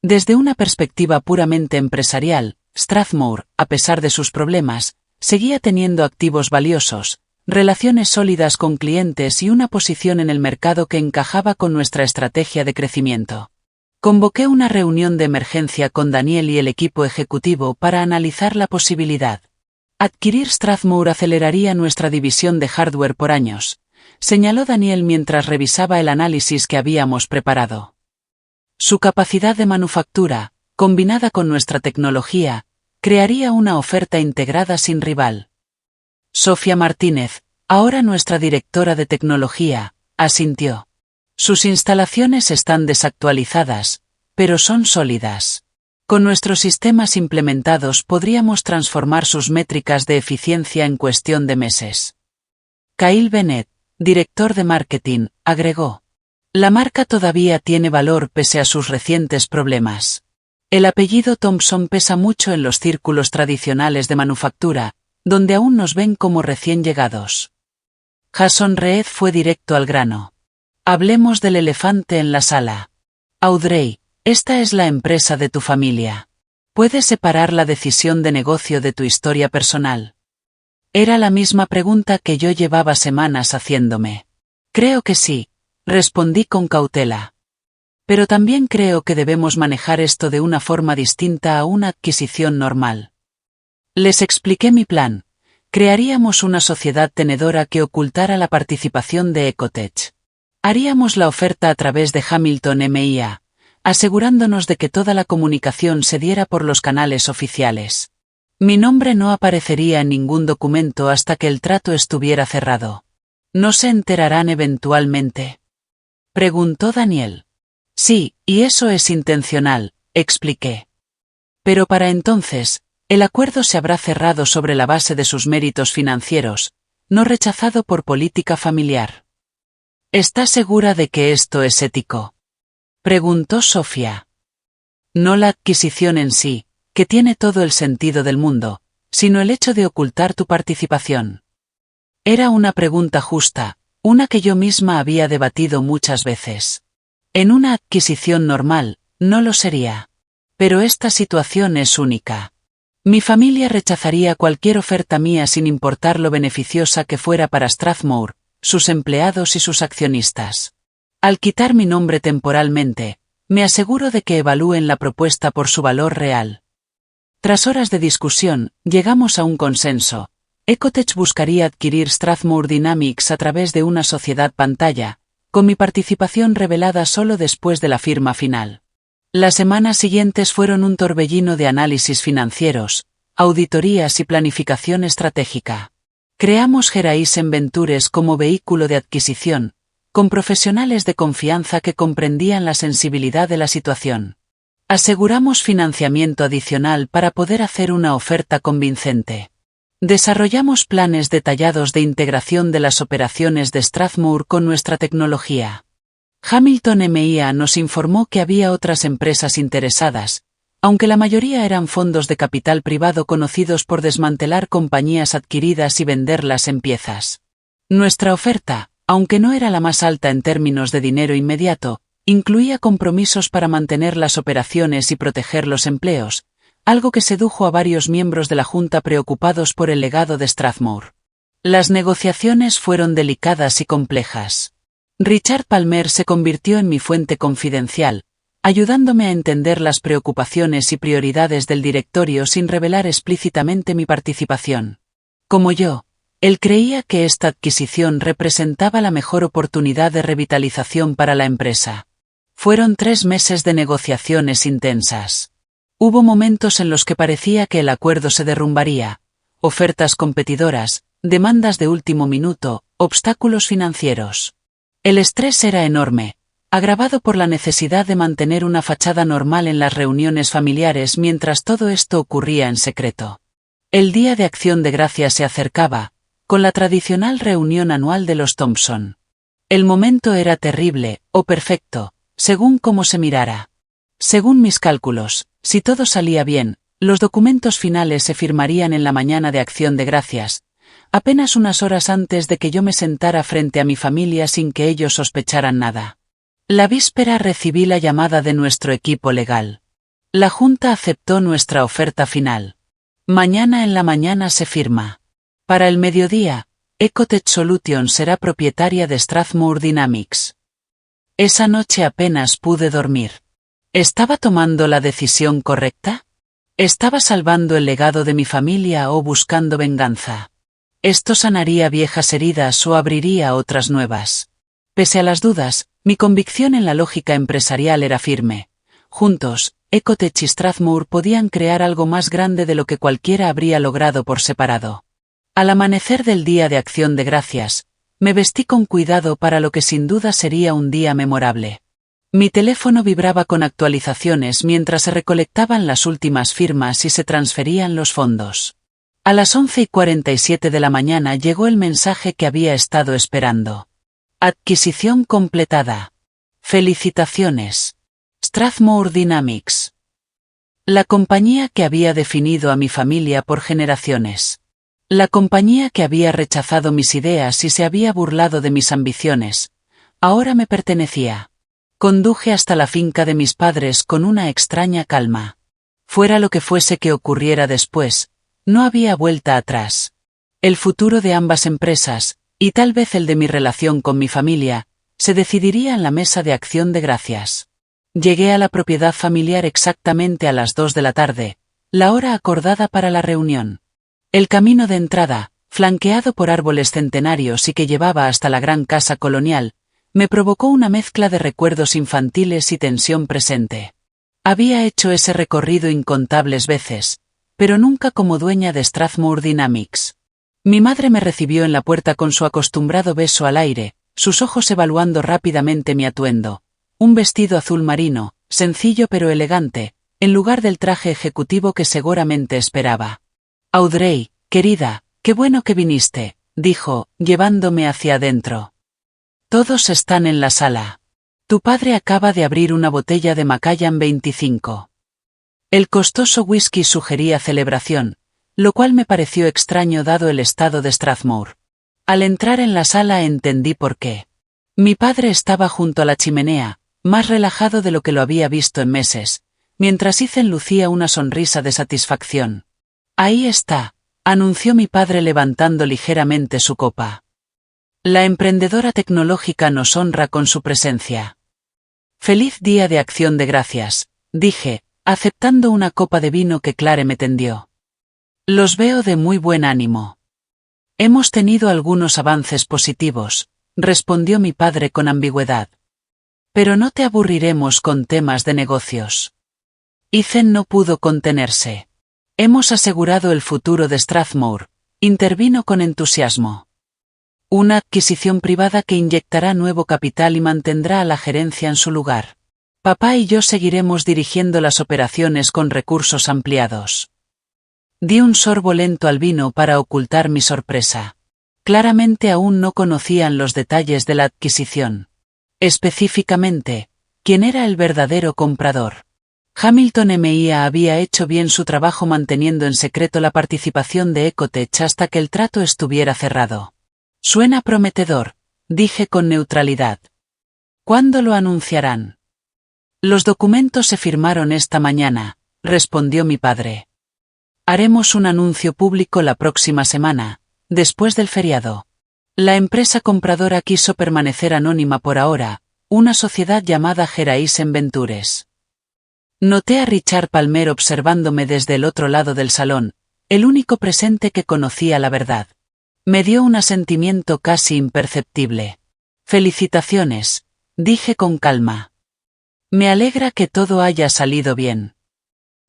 Desde una perspectiva puramente empresarial, Strathmore, a pesar de sus problemas, seguía teniendo activos valiosos, relaciones sólidas con clientes y una posición en el mercado que encajaba con nuestra estrategia de crecimiento. Convoqué una reunión de emergencia con Daniel y el equipo ejecutivo para analizar la posibilidad. Adquirir Strathmore aceleraría nuestra división de hardware por años, señaló Daniel mientras revisaba el análisis que habíamos preparado. Su capacidad de manufactura, combinada con nuestra tecnología, crearía una oferta integrada sin rival. Sofía Martínez, ahora nuestra directora de tecnología, asintió. Sus instalaciones están desactualizadas, pero son sólidas. Con nuestros sistemas implementados podríamos transformar sus métricas de eficiencia en cuestión de meses. Kyle Bennett, director de marketing, agregó. La marca todavía tiene valor pese a sus recientes problemas. El apellido Thompson pesa mucho en los círculos tradicionales de manufactura, donde aún nos ven como recién llegados. Jason Reed fue directo al grano. Hablemos del elefante en la sala. Audrey, esta es la empresa de tu familia. ¿Puedes separar la decisión de negocio de tu historia personal? Era la misma pregunta que yo llevaba semanas haciéndome. Creo que sí, respondí con cautela. Pero también creo que debemos manejar esto de una forma distinta a una adquisición normal. Les expliqué mi plan. Crearíamos una sociedad tenedora que ocultara la participación de Ecotech. Haríamos la oferta a través de Hamilton MIA, asegurándonos de que toda la comunicación se diera por los canales oficiales. Mi nombre no aparecería en ningún documento hasta que el trato estuviera cerrado. ¿No se enterarán eventualmente?, preguntó Daniel. Sí, y eso es intencional, expliqué. Pero para entonces, el acuerdo se habrá cerrado sobre la base de sus méritos financieros, no rechazado por política familiar. ¿Estás segura de que esto es ético?, preguntó Sofía. No la adquisición en sí, que tiene todo el sentido del mundo, sino el hecho de ocultar tu participación. Era una pregunta justa, una que yo misma había debatido muchas veces. En una adquisición normal, no lo sería. Pero esta situación es única. Mi familia rechazaría cualquier oferta mía sin importar lo beneficiosa que fuera para Strathmore, sus empleados y sus accionistas. Al quitar mi nombre temporalmente, me aseguro de que evalúen la propuesta por su valor real. Tras horas de discusión, llegamos a un consenso. Ecotech buscaría adquirir Strathmore Dynamics a través de una sociedad pantalla, con mi participación revelada solo después de la firma final. Las semanas siguientes fueron un torbellino de análisis financieros, auditorías y planificación estratégica. Creamos Geraisen Ventures como vehículo de adquisición, con profesionales de confianza que comprendían la sensibilidad de la situación. Aseguramos financiamiento adicional para poder hacer una oferta convincente. Desarrollamos planes detallados de integración de las operaciones de Strathmore con nuestra tecnología. Hamilton MIA nos informó que había otras empresas interesadas, aunque la mayoría eran fondos de capital privado conocidos por desmantelar compañías adquiridas y venderlas en piezas. Nuestra oferta, aunque no era la más alta en términos de dinero inmediato, incluía compromisos para mantener las operaciones y proteger los empleos, algo que sedujo a varios miembros de la Junta preocupados por el legado de Strathmore. Las negociaciones fueron delicadas y complejas. Richard Palmer se convirtió en mi fuente confidencial, ayudándome a entender las preocupaciones y prioridades del directorio sin revelar explícitamente mi participación. Como yo, él creía que esta adquisición representaba la mejor oportunidad de revitalización para la empresa. Fueron 3 meses de negociaciones intensas. Hubo momentos en los que parecía que el acuerdo se derrumbaría: ofertas competidoras, demandas de último minuto, obstáculos financieros. El estrés era enorme, agravado por la necesidad de mantener una fachada normal en las reuniones familiares mientras todo esto ocurría en secreto. El Día de Acción de Gracias se acercaba, con la tradicional reunión anual de los Thompson. El momento era terrible, o perfecto, según cómo se mirara. Según mis cálculos, si todo salía bien, los documentos finales se firmarían en la mañana de Acción de Gracias, apenas unas horas antes de que yo me sentara frente a mi familia sin que ellos sospecharan nada. La víspera recibí la llamada de nuestro equipo legal. La Junta aceptó nuestra oferta final. Mañana en la mañana se firma. Para el mediodía, Ecotech Solutions será propietaria de Strathmore Dynamics. Esa noche apenas pude dormir. ¿Estaba tomando la decisión correcta? ¿Estaba salvando el legado de mi familia o buscando venganza? ¿Esto sanaría viejas heridas o abriría otras nuevas? Pese a las dudas, mi convicción en la lógica empresarial era firme. Juntos, Ecotech y Strathmore podían crear algo más grande de lo que cualquiera habría logrado por separado. Al amanecer del Día de Acción de Gracias, me vestí con cuidado para lo que sin duda sería un día memorable. Mi teléfono vibraba con actualizaciones mientras se recolectaban las últimas firmas y se transferían los fondos. A las 11:47 de la mañana llegó el mensaje que había estado esperando. Adquisición completada. Felicitaciones. Strathmore Dynamics. La compañía que había definido a mi familia por generaciones. La compañía que había rechazado mis ideas y se había burlado de mis ambiciones, ahora me pertenecía. Conduje hasta la finca de mis padres con una extraña calma. Fuera lo que fuese que ocurriera después, no había vuelta atrás. El futuro de ambas empresas, y tal vez el de mi relación con mi familia, se decidiría en la mesa de Acción de Gracias. Llegué a la propiedad familiar exactamente a las 2 de la tarde, la hora acordada para la reunión. El camino de entrada, flanqueado por árboles centenarios y que llevaba hasta la gran casa colonial, me provocó una mezcla de recuerdos infantiles y tensión presente. Había hecho ese recorrido incontables veces, pero nunca como dueña de Strathmore Dynamics. Mi madre me recibió en la puerta con su acostumbrado beso al aire, sus ojos evaluando rápidamente mi atuendo. Un vestido azul marino, sencillo pero elegante, en lugar del traje ejecutivo que seguramente esperaba. Audrey, querida, qué bueno que viniste, dijo, llevándome hacia adentro. Todos están en la sala. Tu padre acaba de abrir una botella de Macallan 25. El costoso whisky sugería celebración, lo cual me pareció extraño dado el estado de Strathmore. Al entrar en la sala entendí por qué. Mi padre estaba junto a la chimenea, más relajado de lo que lo había visto en meses, mientras Ethan lucía una sonrisa de satisfacción. Ahí está, anunció mi padre levantando ligeramente su copa. La emprendedora tecnológica nos honra con su presencia. Feliz Día de Acción de Gracias, dije, aceptando una copa de vino que Clare me tendió. Los veo de muy buen ánimo. Hemos tenido algunos avances positivos, respondió mi padre con ambigüedad. Pero no te aburriremos con temas de negocios. Ethan no pudo contenerse. Hemos asegurado el futuro de Strathmore, intervino con entusiasmo. Una adquisición privada que inyectará nuevo capital y mantendrá a la gerencia en su lugar. Papá y yo seguiremos dirigiendo las operaciones con recursos ampliados. Di un sorbo lento al vino para ocultar mi sorpresa. Claramente aún no conocían los detalles de la adquisición. Específicamente, ¿quién era el verdadero comprador? Hamilton MIA había hecho bien su trabajo manteniendo en secreto la participación de Ecotech hasta que el trato estuviera cerrado. Suena prometedor, dije con neutralidad. ¿Cuándo lo anunciarán? Los documentos se firmaron esta mañana, respondió mi padre. Haremos un anuncio público la próxima semana, después del feriado. La empresa compradora quiso permanecer anónima por ahora, una sociedad llamada Geraisen Ventures. Noté a Richard Palmer observándome desde el otro lado del salón, el único presente que conocía la verdad. Me dio un asentimiento casi imperceptible. Felicitaciones, dije con calma. Me alegra que todo haya salido bien.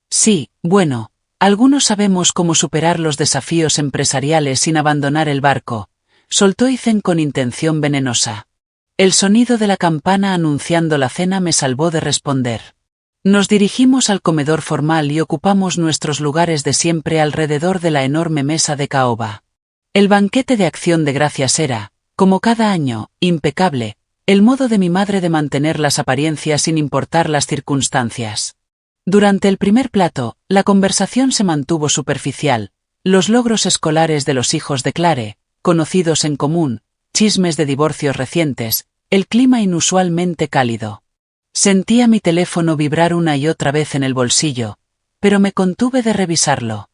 Sí, bueno, algunos sabemos cómo superar los desafíos empresariales sin abandonar el barco, soltó Ethan con intención venenosa. El sonido de la campana anunciando la cena me salvó de responder. Nos dirigimos al comedor formal y ocupamos nuestros lugares de siempre alrededor de la enorme mesa de caoba. El banquete de acción de gracias era, como cada año, impecable, el modo de mi madre de mantener las apariencias sin importar las circunstancias. Durante el primer plato, la conversación se mantuvo superficial, los logros escolares de los hijos de Clare, conocidos en común, chismes de divorcios recientes, el clima inusualmente cálido. Sentía mi teléfono vibrar una y otra vez en el bolsillo, pero me contuve de revisarlo.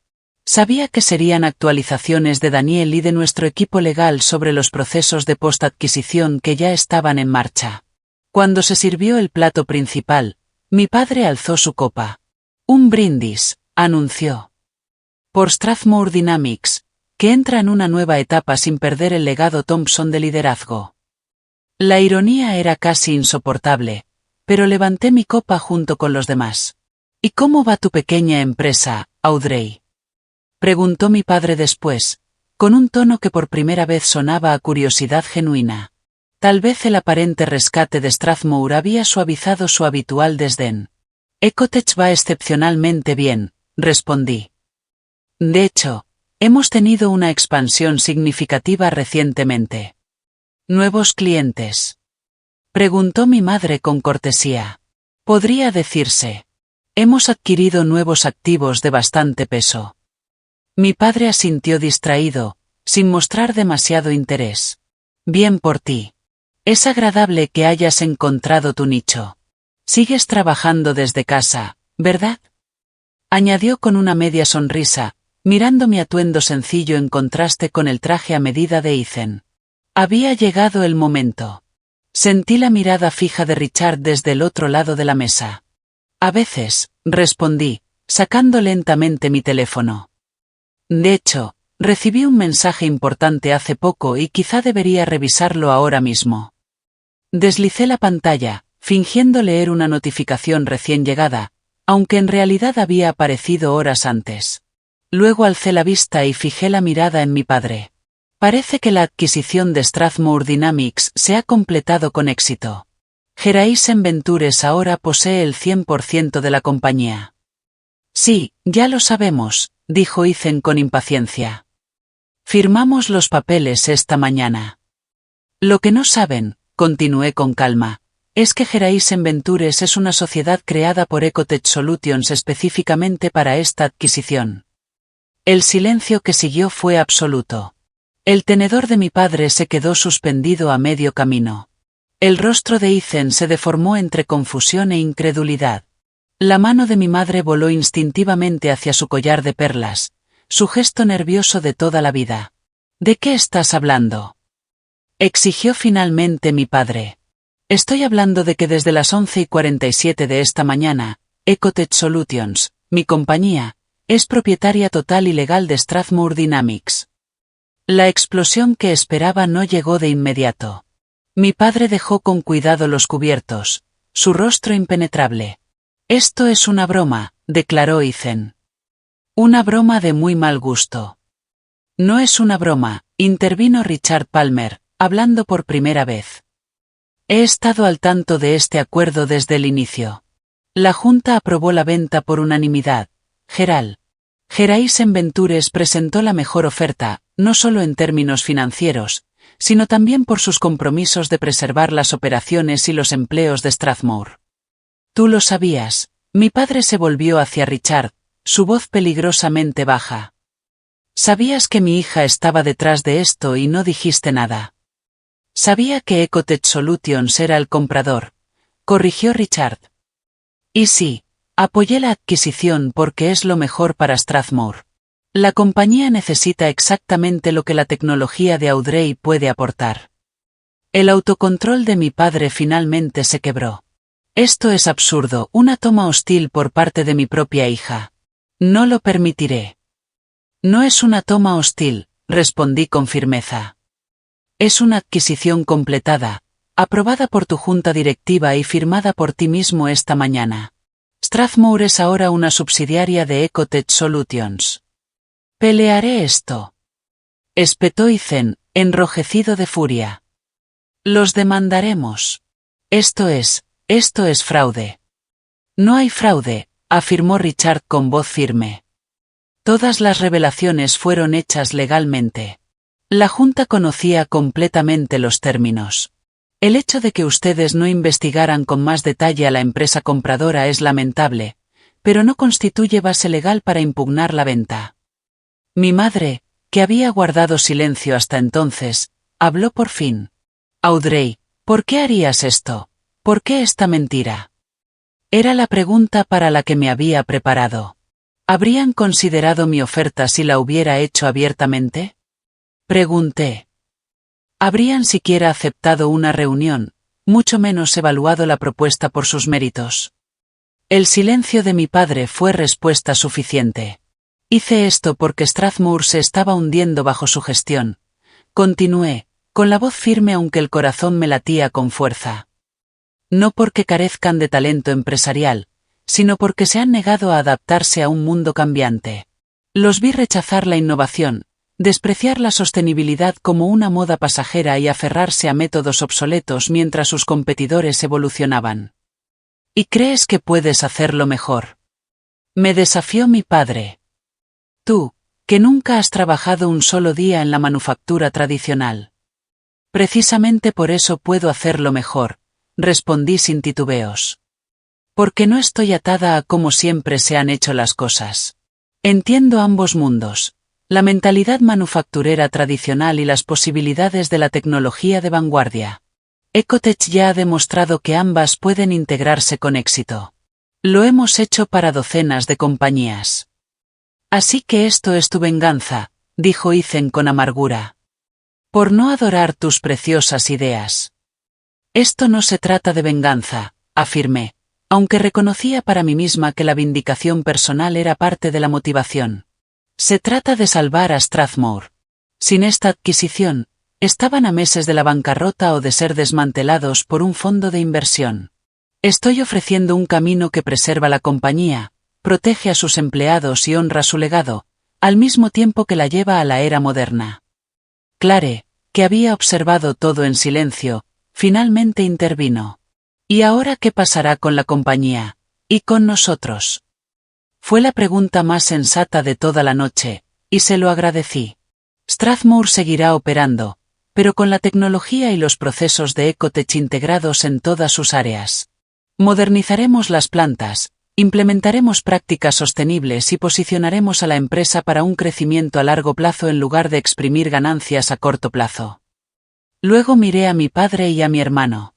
Sabía que serían actualizaciones de Daniel y de nuestro equipo legal sobre los procesos de postadquisición que ya estaban en marcha. Cuando se sirvió el plato principal, mi padre alzó su copa. Un brindis, anunció. Por Strathmore Dynamics, que entra en una nueva etapa sin perder el legado Thompson de liderazgo. La ironía era casi insoportable, pero levanté mi copa junto con los demás. ¿Y cómo va tu pequeña empresa, Audrey?, preguntó mi padre después, con un tono que por primera vez sonaba a curiosidad genuina. Tal vez el aparente rescate de Strathmore había suavizado su habitual desdén. Ecotech va excepcionalmente bien, respondí. De hecho, hemos tenido una expansión significativa recientemente. ¿Nuevos clientes?, preguntó mi madre con cortesía. Podría decirse. Hemos adquirido nuevos activos de bastante peso. Mi padre asintió distraído, sin mostrar demasiado interés. Bien por ti. Es agradable que hayas encontrado tu nicho. Sigues trabajando desde casa, ¿verdad?, añadió con una media sonrisa, mirando mi atuendo sencillo en contraste con el traje a medida de Ethan. Había llegado el momento. Sentí la mirada fija de Richard desde el otro lado de la mesa. A veces, respondí, sacando lentamente mi teléfono. De hecho, recibí un mensaje importante hace poco y quizá debería revisarlo ahora mismo. Deslicé la pantalla, fingiendo leer una notificación recién llegada, aunque en realidad había aparecido horas antes. Luego alcé la vista y fijé la mirada en mi padre. Parece que la adquisición de Strathmore Dynamics se ha completado con éxito. Geraisen Ventures ahora posee el 100% de la compañía. Sí, ya lo sabemos, dijo Ethan con impaciencia. Firmamos los papeles esta mañana. Lo que no saben, continué con calma, es que Geraisen Ventures es una sociedad creada por Ecotech Solutions específicamente para esta adquisición. El silencio que siguió fue absoluto. El tenedor de mi padre se quedó suspendido a medio camino. El rostro de Ethan se deformó entre confusión e incredulidad. La mano de mi madre voló instintivamente hacia su collar de perlas, su gesto nervioso de toda la vida. ¿De qué estás hablando?, exigió finalmente mi padre. Estoy hablando de que desde las 11:47 de esta mañana, Ecotech Solutions, mi compañía, es propietaria total y legal de Strathmore Dynamics. La explosión que esperaba no llegó de inmediato. Mi padre dejó con cuidado los cubiertos, su rostro impenetrable. Esto es una broma, declaró Ethan. Una broma de muy mal gusto. No es una broma, intervino Richard Palmer, hablando por primera vez. He estado al tanto de este acuerdo desde el inicio. La Junta aprobó la venta por unanimidad. Geraisen Ventures presentó la mejor oferta, no solo en términos financieros, sino también por sus compromisos de preservar las operaciones y los empleos de Strathmore. Tú lo sabías. Mi padre se volvió hacia Richard, su voz peligrosamente baja. Sabías que mi hija estaba detrás de esto y no dijiste nada. Sabía que Ecotech Solutions era el comprador, corrigió Richard. Y sí, apoyé la adquisición porque es lo mejor para Strathmore. La compañía necesita exactamente lo que la tecnología de Audrey puede aportar. El autocontrol de mi padre finalmente se quebró. Esto es absurdo, una toma hostil por parte de mi propia hija. No lo permitiré. No es una toma hostil, respondí con firmeza. Es una adquisición completada, aprobada por tu junta directiva y firmada por ti mismo esta mañana. Strathmore es ahora una subsidiaria de Ecotech Solutions. Pelearé esto. Espetó Ethan, enrojecido de furia. Los demandaremos. Esto es fraude. No hay fraude, afirmó Richard con voz firme. Todas las revelaciones fueron hechas legalmente. La Junta conocía completamente los términos. El hecho de que ustedes no investigaran con más detalle a la empresa compradora es lamentable, pero no constituye base legal para impugnar la venta. Mi madre, que había guardado silencio hasta entonces, habló por fin. Audrey, ¿por qué harías esto? ¿Por qué esta mentira? Era la pregunta para la que me había preparado. ¿Habrían considerado mi oferta si la hubiera hecho abiertamente? Pregunté. ¿Habrían siquiera aceptado una reunión, mucho menos evaluado la propuesta por sus méritos? El silencio de mi padre fue respuesta suficiente. Hice esto porque Strathmore se estaba hundiendo bajo su gestión. Continué, con la voz firme aunque el corazón me latía con fuerza. No porque carezcan de talento empresarial, sino porque se han negado a adaptarse a un mundo cambiante. Los vi rechazar la innovación, despreciar la sostenibilidad como una moda pasajera y aferrarse a métodos obsoletos mientras sus competidores evolucionaban. ¿Y crees que puedes hacerlo mejor? Me desafió mi padre. Tú, que nunca has trabajado un solo día en la manufactura tradicional. Precisamente por eso puedo hacerlo mejor, respondí sin titubeos. Porque no estoy atada a cómo siempre se han hecho las cosas. Entiendo ambos mundos, la mentalidad manufacturera tradicional y las posibilidades de la tecnología de vanguardia. Ecotech ya ha demostrado que ambas pueden integrarse con éxito. Lo hemos hecho para docenas de compañías. Así que esto es tu venganza, dijo Ethan con amargura. Por no adorar tus preciosas ideas. Esto no se trata de venganza, afirmé, aunque reconocía para mí misma que la vindicación personal era parte de la motivación. Se trata de salvar a Strathmore. Sin esta adquisición, estaban a meses de la bancarrota o de ser desmantelados por un fondo de inversión. Estoy ofreciendo un camino que preserva la compañía, protege a sus empleados y honra su legado, al mismo tiempo que la lleva a la era moderna. Clare, que había observado todo en silencio, finalmente intervino. ¿Y ahora qué pasará con la compañía? ¿Y con nosotros? Fue la pregunta más sensata de toda la noche, y se lo agradecí. Strathmore seguirá operando, pero con la tecnología y los procesos de Ecotech integrados en todas sus áreas. Modernizaremos las plantas, implementaremos prácticas sostenibles y posicionaremos a la empresa para un crecimiento a largo plazo en lugar de exprimir ganancias a corto plazo. Luego miré a mi padre y a mi hermano.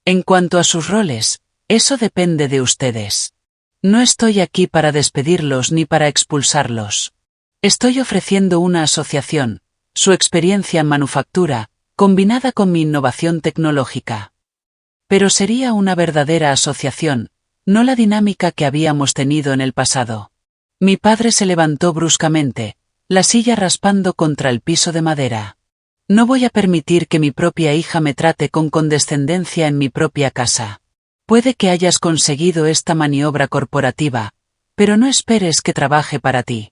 En cuanto a sus roles, eso depende de ustedes. No estoy aquí para despedirlos ni para expulsarlos. Estoy ofreciendo una asociación, su experiencia en manufactura, combinada con mi innovación tecnológica. Pero sería una verdadera asociación, no la dinámica que habíamos tenido en el pasado. Mi padre se levantó bruscamente, la silla raspando contra el piso de madera. No voy a permitir que mi propia hija me trate con condescendencia en mi propia casa. Puede que hayas conseguido esta maniobra corporativa, pero no esperes que trabaje para ti.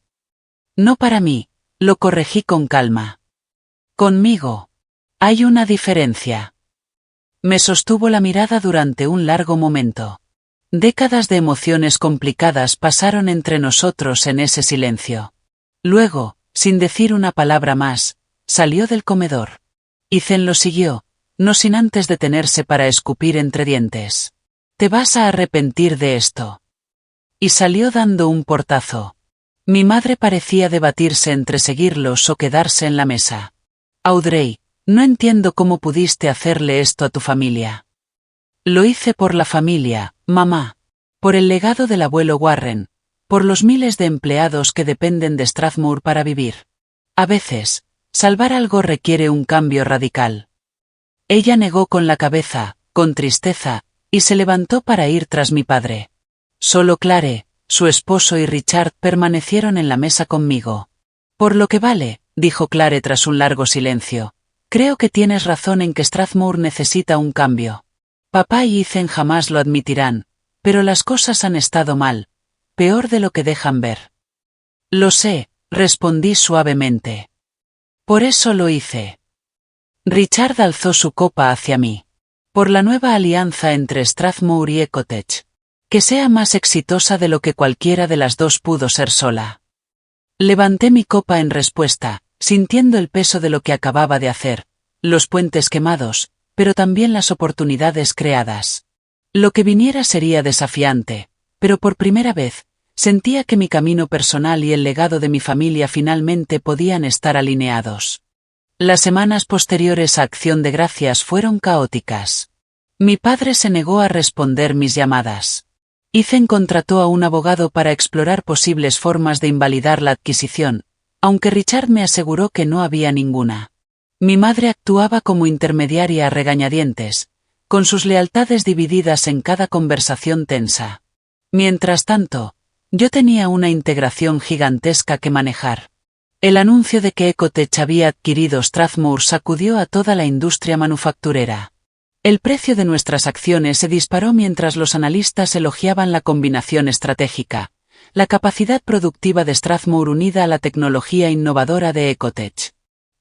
No para mí, lo corregí con calma. Conmigo. Hay una diferencia. Me sostuvo la mirada durante un largo momento. Décadas de emociones complicadas pasaron entre nosotros en ese silencio. Luego, sin decir una palabra más, salió del comedor. Ethan lo siguió, no sin antes detenerse para escupir entre dientes. Te vas a arrepentir de esto. Y salió dando un portazo. Mi madre parecía debatirse entre seguirlos o quedarse en la mesa. Audrey, no entiendo cómo pudiste hacerle esto a tu familia. Lo hice por la familia, mamá. Por el legado del abuelo Warren. por los miles de empleados que dependen de Strathmore para vivir. A veces, salvar algo requiere un cambio radical. Ella negó con la cabeza, con tristeza, y se levantó para ir tras mi padre. Solo Clare, su esposo y Richard permanecieron en la mesa conmigo. Por lo que vale, dijo Clare tras un largo silencio, creo que tienes razón en que Strathmore necesita un cambio. Papá y Ethan jamás lo admitirán, pero las cosas han estado mal, peor de lo que dejan ver. Lo sé, respondí suavemente. Por eso lo hice. Richard alzó su copa hacia mí. Por la nueva alianza entre Strathmore y Ecotech. Que sea más exitosa de lo que cualquiera de las dos pudo ser sola. Levanté mi copa en respuesta, sintiendo el peso de lo que acababa de hacer, los puentes quemados, pero también las oportunidades creadas. Lo que viniera sería desafiante, pero por primera vez, sentía que mi camino personal y el legado de mi familia finalmente podían estar alineados. Las semanas posteriores a Acción de Gracias fueron caóticas. Mi padre se negó a responder mis llamadas. Ethan contrató a un abogado para explorar posibles formas de invalidar la adquisición, aunque Richard me aseguró que no había ninguna. Mi madre actuaba como intermediaria a regañadientes, con sus lealtades divididas en cada conversación tensa. Mientras tanto, yo tenía una integración gigantesca que manejar. El anuncio de que Ecotech había adquirido Strathmore sacudió a toda la industria manufacturera. El precio de nuestras acciones se disparó mientras los analistas elogiaban la combinación estratégica, la capacidad productiva de Strathmore unida a la tecnología innovadora de Ecotech.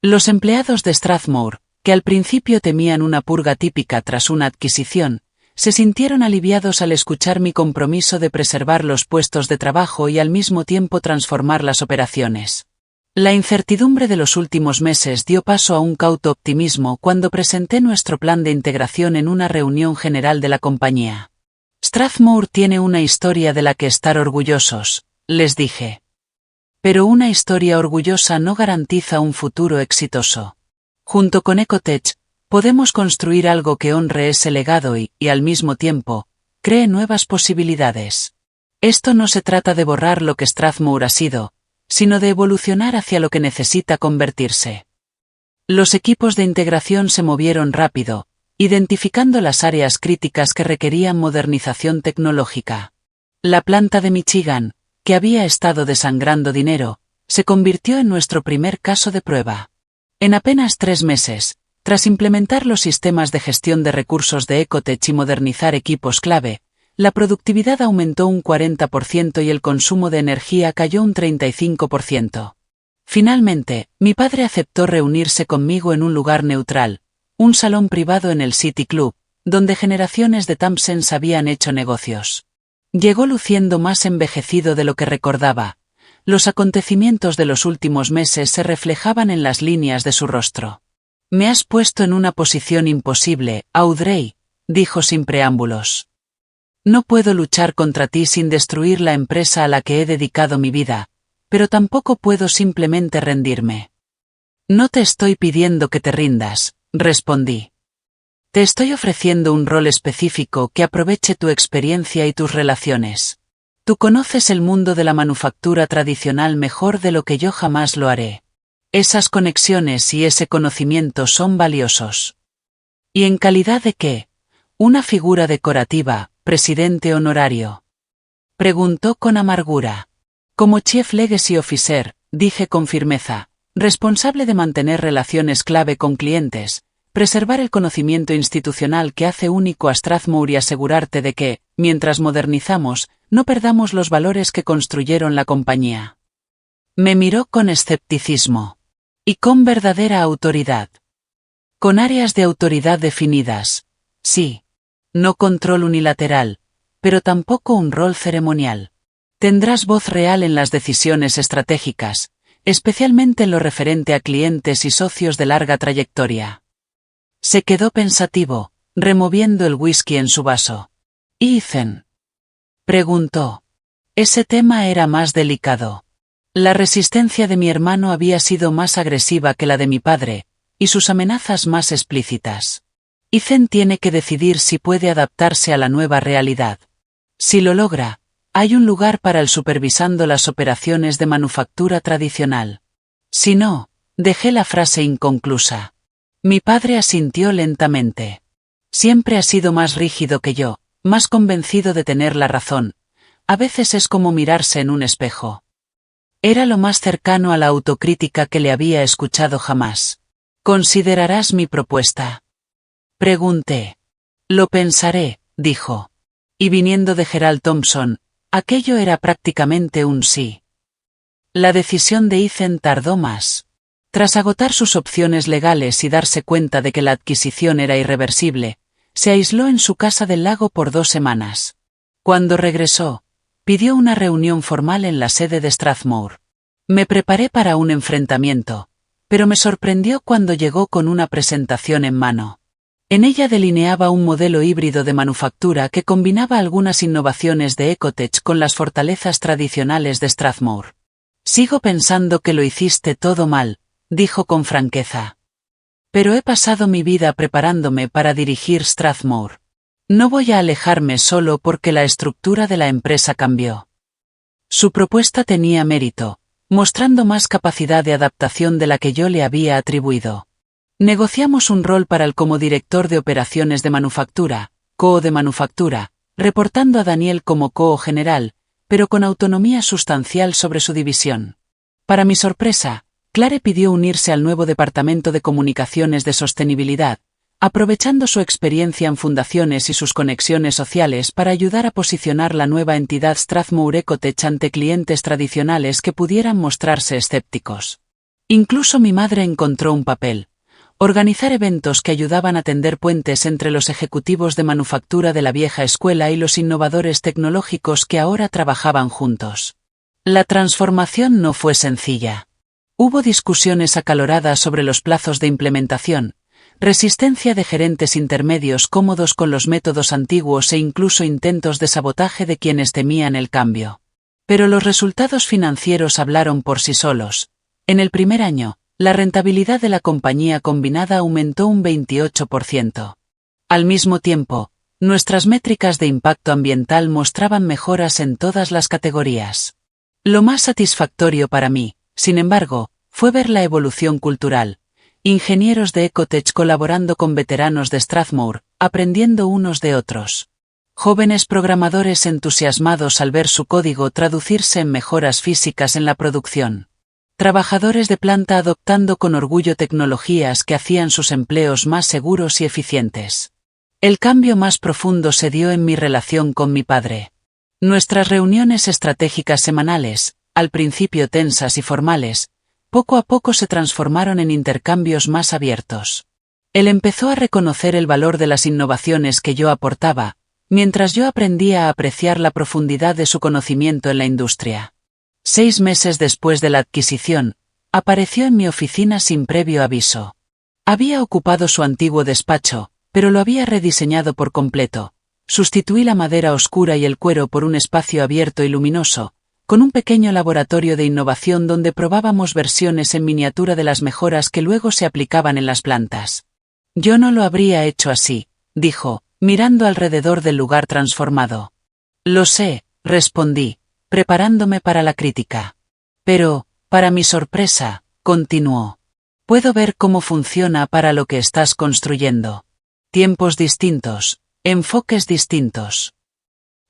Los empleados de Strathmore, que al principio temían una purga típica tras una adquisición, se sintieron aliviados al escuchar mi compromiso de preservar los puestos de trabajo y al mismo tiempo transformar las operaciones. La incertidumbre de los últimos meses dio paso a un cauto optimismo cuando presenté nuestro plan de integración en una reunión general de la compañía. Strathmore tiene una historia de la que estar orgullosos, les dije. Pero una historia orgullosa no garantiza un futuro exitoso. Junto con Ecotech, podemos construir algo que honre ese legado y, al mismo tiempo, cree nuevas posibilidades. Esto no se trata de borrar lo que Strathmore ha sido, sino de evolucionar hacia lo que necesita convertirse. Los equipos de integración se movieron rápido, identificando las áreas críticas que requerían modernización tecnológica. La planta de Michigan, que había estado desangrando dinero, se convirtió en nuestro primer caso de prueba. En apenas 3 meses, tras implementar los sistemas de gestión de recursos de Ecotech y modernizar equipos clave, la productividad aumentó un 40% y el consumo de energía cayó un 35%. Finalmente, mi padre aceptó reunirse conmigo en un lugar neutral, un salón privado en el City Club, donde generaciones de Thompsons habían hecho negocios. Llegó luciendo más envejecido de lo que recordaba. Los acontecimientos de los últimos meses se reflejaban en las líneas de su rostro. Me has puesto en una posición imposible, Audrey, dijo sin preámbulos. No puedo luchar contra ti sin destruir la empresa a la que he dedicado mi vida, pero tampoco puedo simplemente rendirme. No te estoy pidiendo que te rindas, respondí. Te estoy ofreciendo un rol específico que aproveche tu experiencia y tus relaciones. Tú conoces el mundo de la manufactura tradicional mejor de lo que yo jamás lo haré. Esas conexiones y ese conocimiento son valiosos. ¿Y en calidad de qué? Una figura decorativa, presidente honorario. Preguntó con amargura. Como Chief Legacy Officer, dije con firmeza, responsable de mantener relaciones clave con clientes, preservar el conocimiento institucional que hace único a Strathmore y asegurarte de que, mientras modernizamos, no perdamos los valores que construyeron la compañía. Me miró con escepticismo. Y con verdadera autoridad. Con áreas de autoridad definidas, sí. No control unilateral, pero tampoco un rol ceremonial. Tendrás voz real en las decisiones estratégicas, especialmente en lo referente a clientes y socios de larga trayectoria. Se quedó pensativo, removiendo el whisky en su vaso. ¿Ethan? Preguntó. Ese tema era más delicado. La resistencia de mi hermano había sido más agresiva que la de mi padre, y sus amenazas más explícitas. Ethan tiene que decidir si puede adaptarse a la nueva realidad. Si lo logra, Hay un lugar para el supervisando las operaciones de manufactura tradicional. Si no, dejé la frase inconclusa. Mi padre asintió lentamente. Siempre ha sido más rígido que yo, más convencido de tener la razón. A veces es como mirarse en un espejo. Era lo más cercano a la autocrítica que le había escuchado jamás. ¿Considerarás mi propuesta? Pregunté. Lo pensaré, dijo. Y viniendo de Gerald Thompson, aquello era prácticamente un sí. La decisión de Ethan tardó más. Tras agotar sus opciones legales y darse cuenta de que la adquisición era irreversible, se aisló en su casa del lago por 2 semanas. Cuando regresó, pidió una reunión formal en la sede de Strathmore. Me preparé para un enfrentamiento, pero me sorprendió cuando llegó con una presentación en mano. En ella delineaba un modelo híbrido de manufactura que combinaba algunas innovaciones de Ecotech con las fortalezas tradicionales de Strathmore. Sigo pensando que lo hiciste todo mal, dijo con franqueza. Pero he pasado mi vida preparándome para dirigir Strathmore. No voy a alejarme solo porque la estructura de la empresa cambió. Su propuesta tenía mérito, mostrando más capacidad de adaptación de la que yo le había atribuido. Negociamos un rol para él como director de operaciones de manufactura, CO de manufactura, reportando a Daniel como CO general, pero con autonomía sustancial sobre su división. Para mi sorpresa, Clare pidió unirse al nuevo departamento de comunicaciones de sostenibilidad, aprovechando su experiencia en fundaciones y sus conexiones sociales para ayudar a posicionar la nueva entidad Strathmore Ecotech ante clientes tradicionales que pudieran mostrarse escépticos. Incluso mi madre encontró un papel: organizar eventos que ayudaban a tender puentes entre los ejecutivos de manufactura de la vieja escuela y los innovadores tecnológicos que ahora trabajaban juntos. La transformación no fue sencilla. Hubo discusiones acaloradas sobre los plazos de implementación, resistencia de gerentes intermedios cómodos con los métodos antiguos e incluso intentos de sabotaje de quienes temían el cambio. Pero los resultados financieros hablaron por sí solos. En el primer año, la rentabilidad de la compañía combinada aumentó un 28%. Al mismo tiempo, nuestras métricas de impacto ambiental mostraban mejoras en todas las categorías. Lo más satisfactorio para mí, sin embargo, fue ver la evolución cultural. Ingenieros de Ecotech colaborando con veteranos de Strathmore, aprendiendo unos de otros. Jóvenes programadores entusiasmados al ver su código traducirse en mejoras físicas en la producción. Trabajadores de planta adoptando con orgullo tecnologías que hacían sus empleos más seguros y eficientes. El cambio más profundo se dio en mi relación con mi padre. Nuestras reuniones estratégicas semanales, al principio tensas y formales, poco a poco se transformaron en intercambios más abiertos. Él empezó a reconocer el valor de las innovaciones que yo aportaba, mientras yo aprendía a apreciar la profundidad de su conocimiento en la industria. 6 meses después de la adquisición, apareció en mi oficina sin previo aviso. Había ocupado su antiguo despacho, pero lo había rediseñado por completo. Sustituí la madera oscura y el cuero por un espacio abierto y luminoso, con un pequeño laboratorio de innovación donde probábamos versiones en miniatura de las mejoras que luego se aplicaban en las plantas. Yo no lo habría hecho así, dijo, mirando alrededor del lugar transformado. Lo sé, respondí, preparándome para la crítica. Pero, para mi sorpresa, continuó. Puedo ver cómo funciona para lo que estás construyendo. Tiempos distintos, enfoques distintos.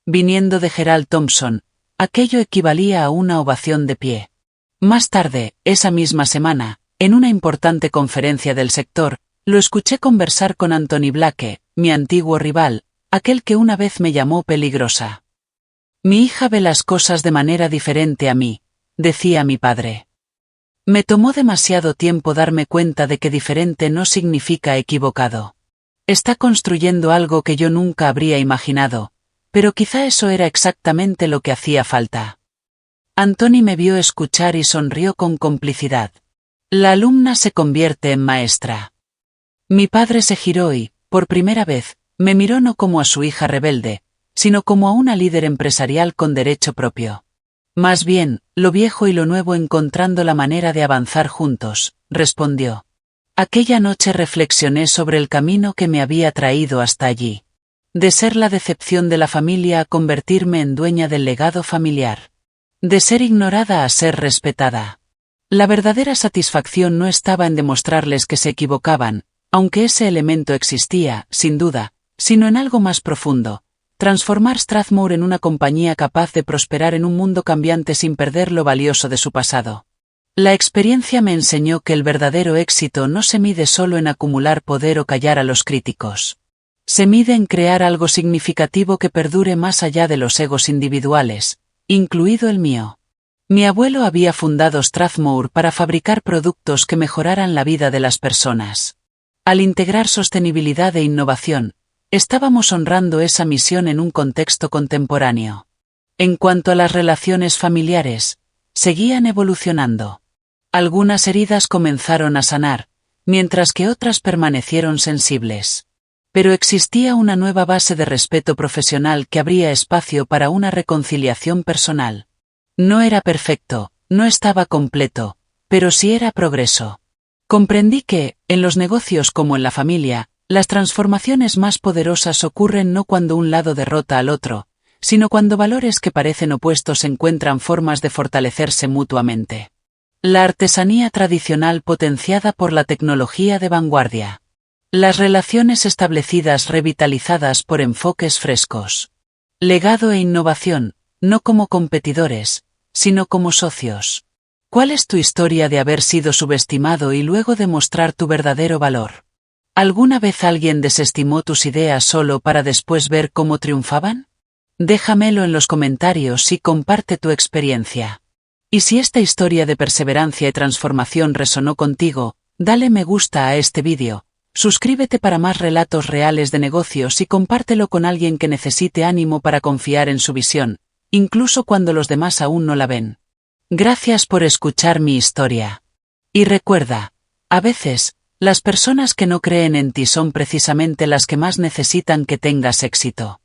Viniendo de Gerald Thompson, aquello equivalía a una ovación de pie. Más tarde, esa misma semana, en una importante conferencia del sector, lo escuché conversar con Anthony Blake, mi antiguo rival, aquel que una vez me llamó peligrosa. Mi hija ve las cosas de manera diferente a mí, decía mi padre. Me tomó demasiado tiempo darme cuenta de que diferente no significa equivocado. Está construyendo algo que yo nunca habría imaginado, pero quizá eso era exactamente lo que hacía falta. Anthony me vio escuchar y sonrió con complicidad. La alumna se convierte en maestra. Mi padre se giró y, por primera vez, me miró no como a su hija rebelde, sino como a una líder empresarial con derecho propio. Más bien, lo viejo y lo nuevo encontrando la manera de avanzar juntos, respondió. Aquella noche reflexioné sobre el camino que me había traído hasta allí. De ser la decepción de la familia a convertirme en dueña del legado familiar. De ser ignorada a ser respetada. La verdadera satisfacción no estaba en demostrarles que se equivocaban, aunque ese elemento existía, sin duda, sino en algo más profundo. Transformar Strathmore en una compañía capaz de prosperar en un mundo cambiante sin perder lo valioso de su pasado. La experiencia me enseñó que el verdadero éxito no se mide solo en acumular poder o callar a los críticos. Se mide en crear algo significativo que perdure más allá de los egos individuales, incluido el mío. Mi abuelo había fundado Strathmore para fabricar productos que mejoraran la vida de las personas. Al integrar sostenibilidad e innovación, estábamos honrando esa misión en un contexto contemporáneo. En cuanto a las relaciones familiares, seguían evolucionando. Algunas heridas comenzaron a sanar, mientras que otras permanecieron sensibles. Pero existía una nueva base de respeto profesional que abría espacio para una reconciliación personal. No era perfecto, no estaba completo, pero sí era progreso. Comprendí que, en los negocios como en la familia, las transformaciones más poderosas ocurren no cuando un lado derrota al otro, sino cuando valores que parecen opuestos encuentran formas de fortalecerse mutuamente. La artesanía tradicional potenciada por la tecnología de vanguardia. Las relaciones establecidas revitalizadas por enfoques frescos. Legado e innovación, no como competidores, sino como socios. ¿Cuál es tu historia de haber sido subestimado y luego demostrar tu verdadero valor? ¿Alguna vez alguien desestimó tus ideas solo para después ver cómo triunfaban? Déjamelo en los comentarios y comparte tu experiencia. Y si esta historia de perseverancia y transformación resonó contigo, dale me gusta a este vídeo, suscríbete para más relatos reales de negocios y compártelo con alguien que necesite ánimo para confiar en su visión, incluso cuando los demás aún no la ven. Gracias por escuchar mi historia. Y recuerda, a veces, las personas que no creen en ti son precisamente las que más necesitan que tengas éxito.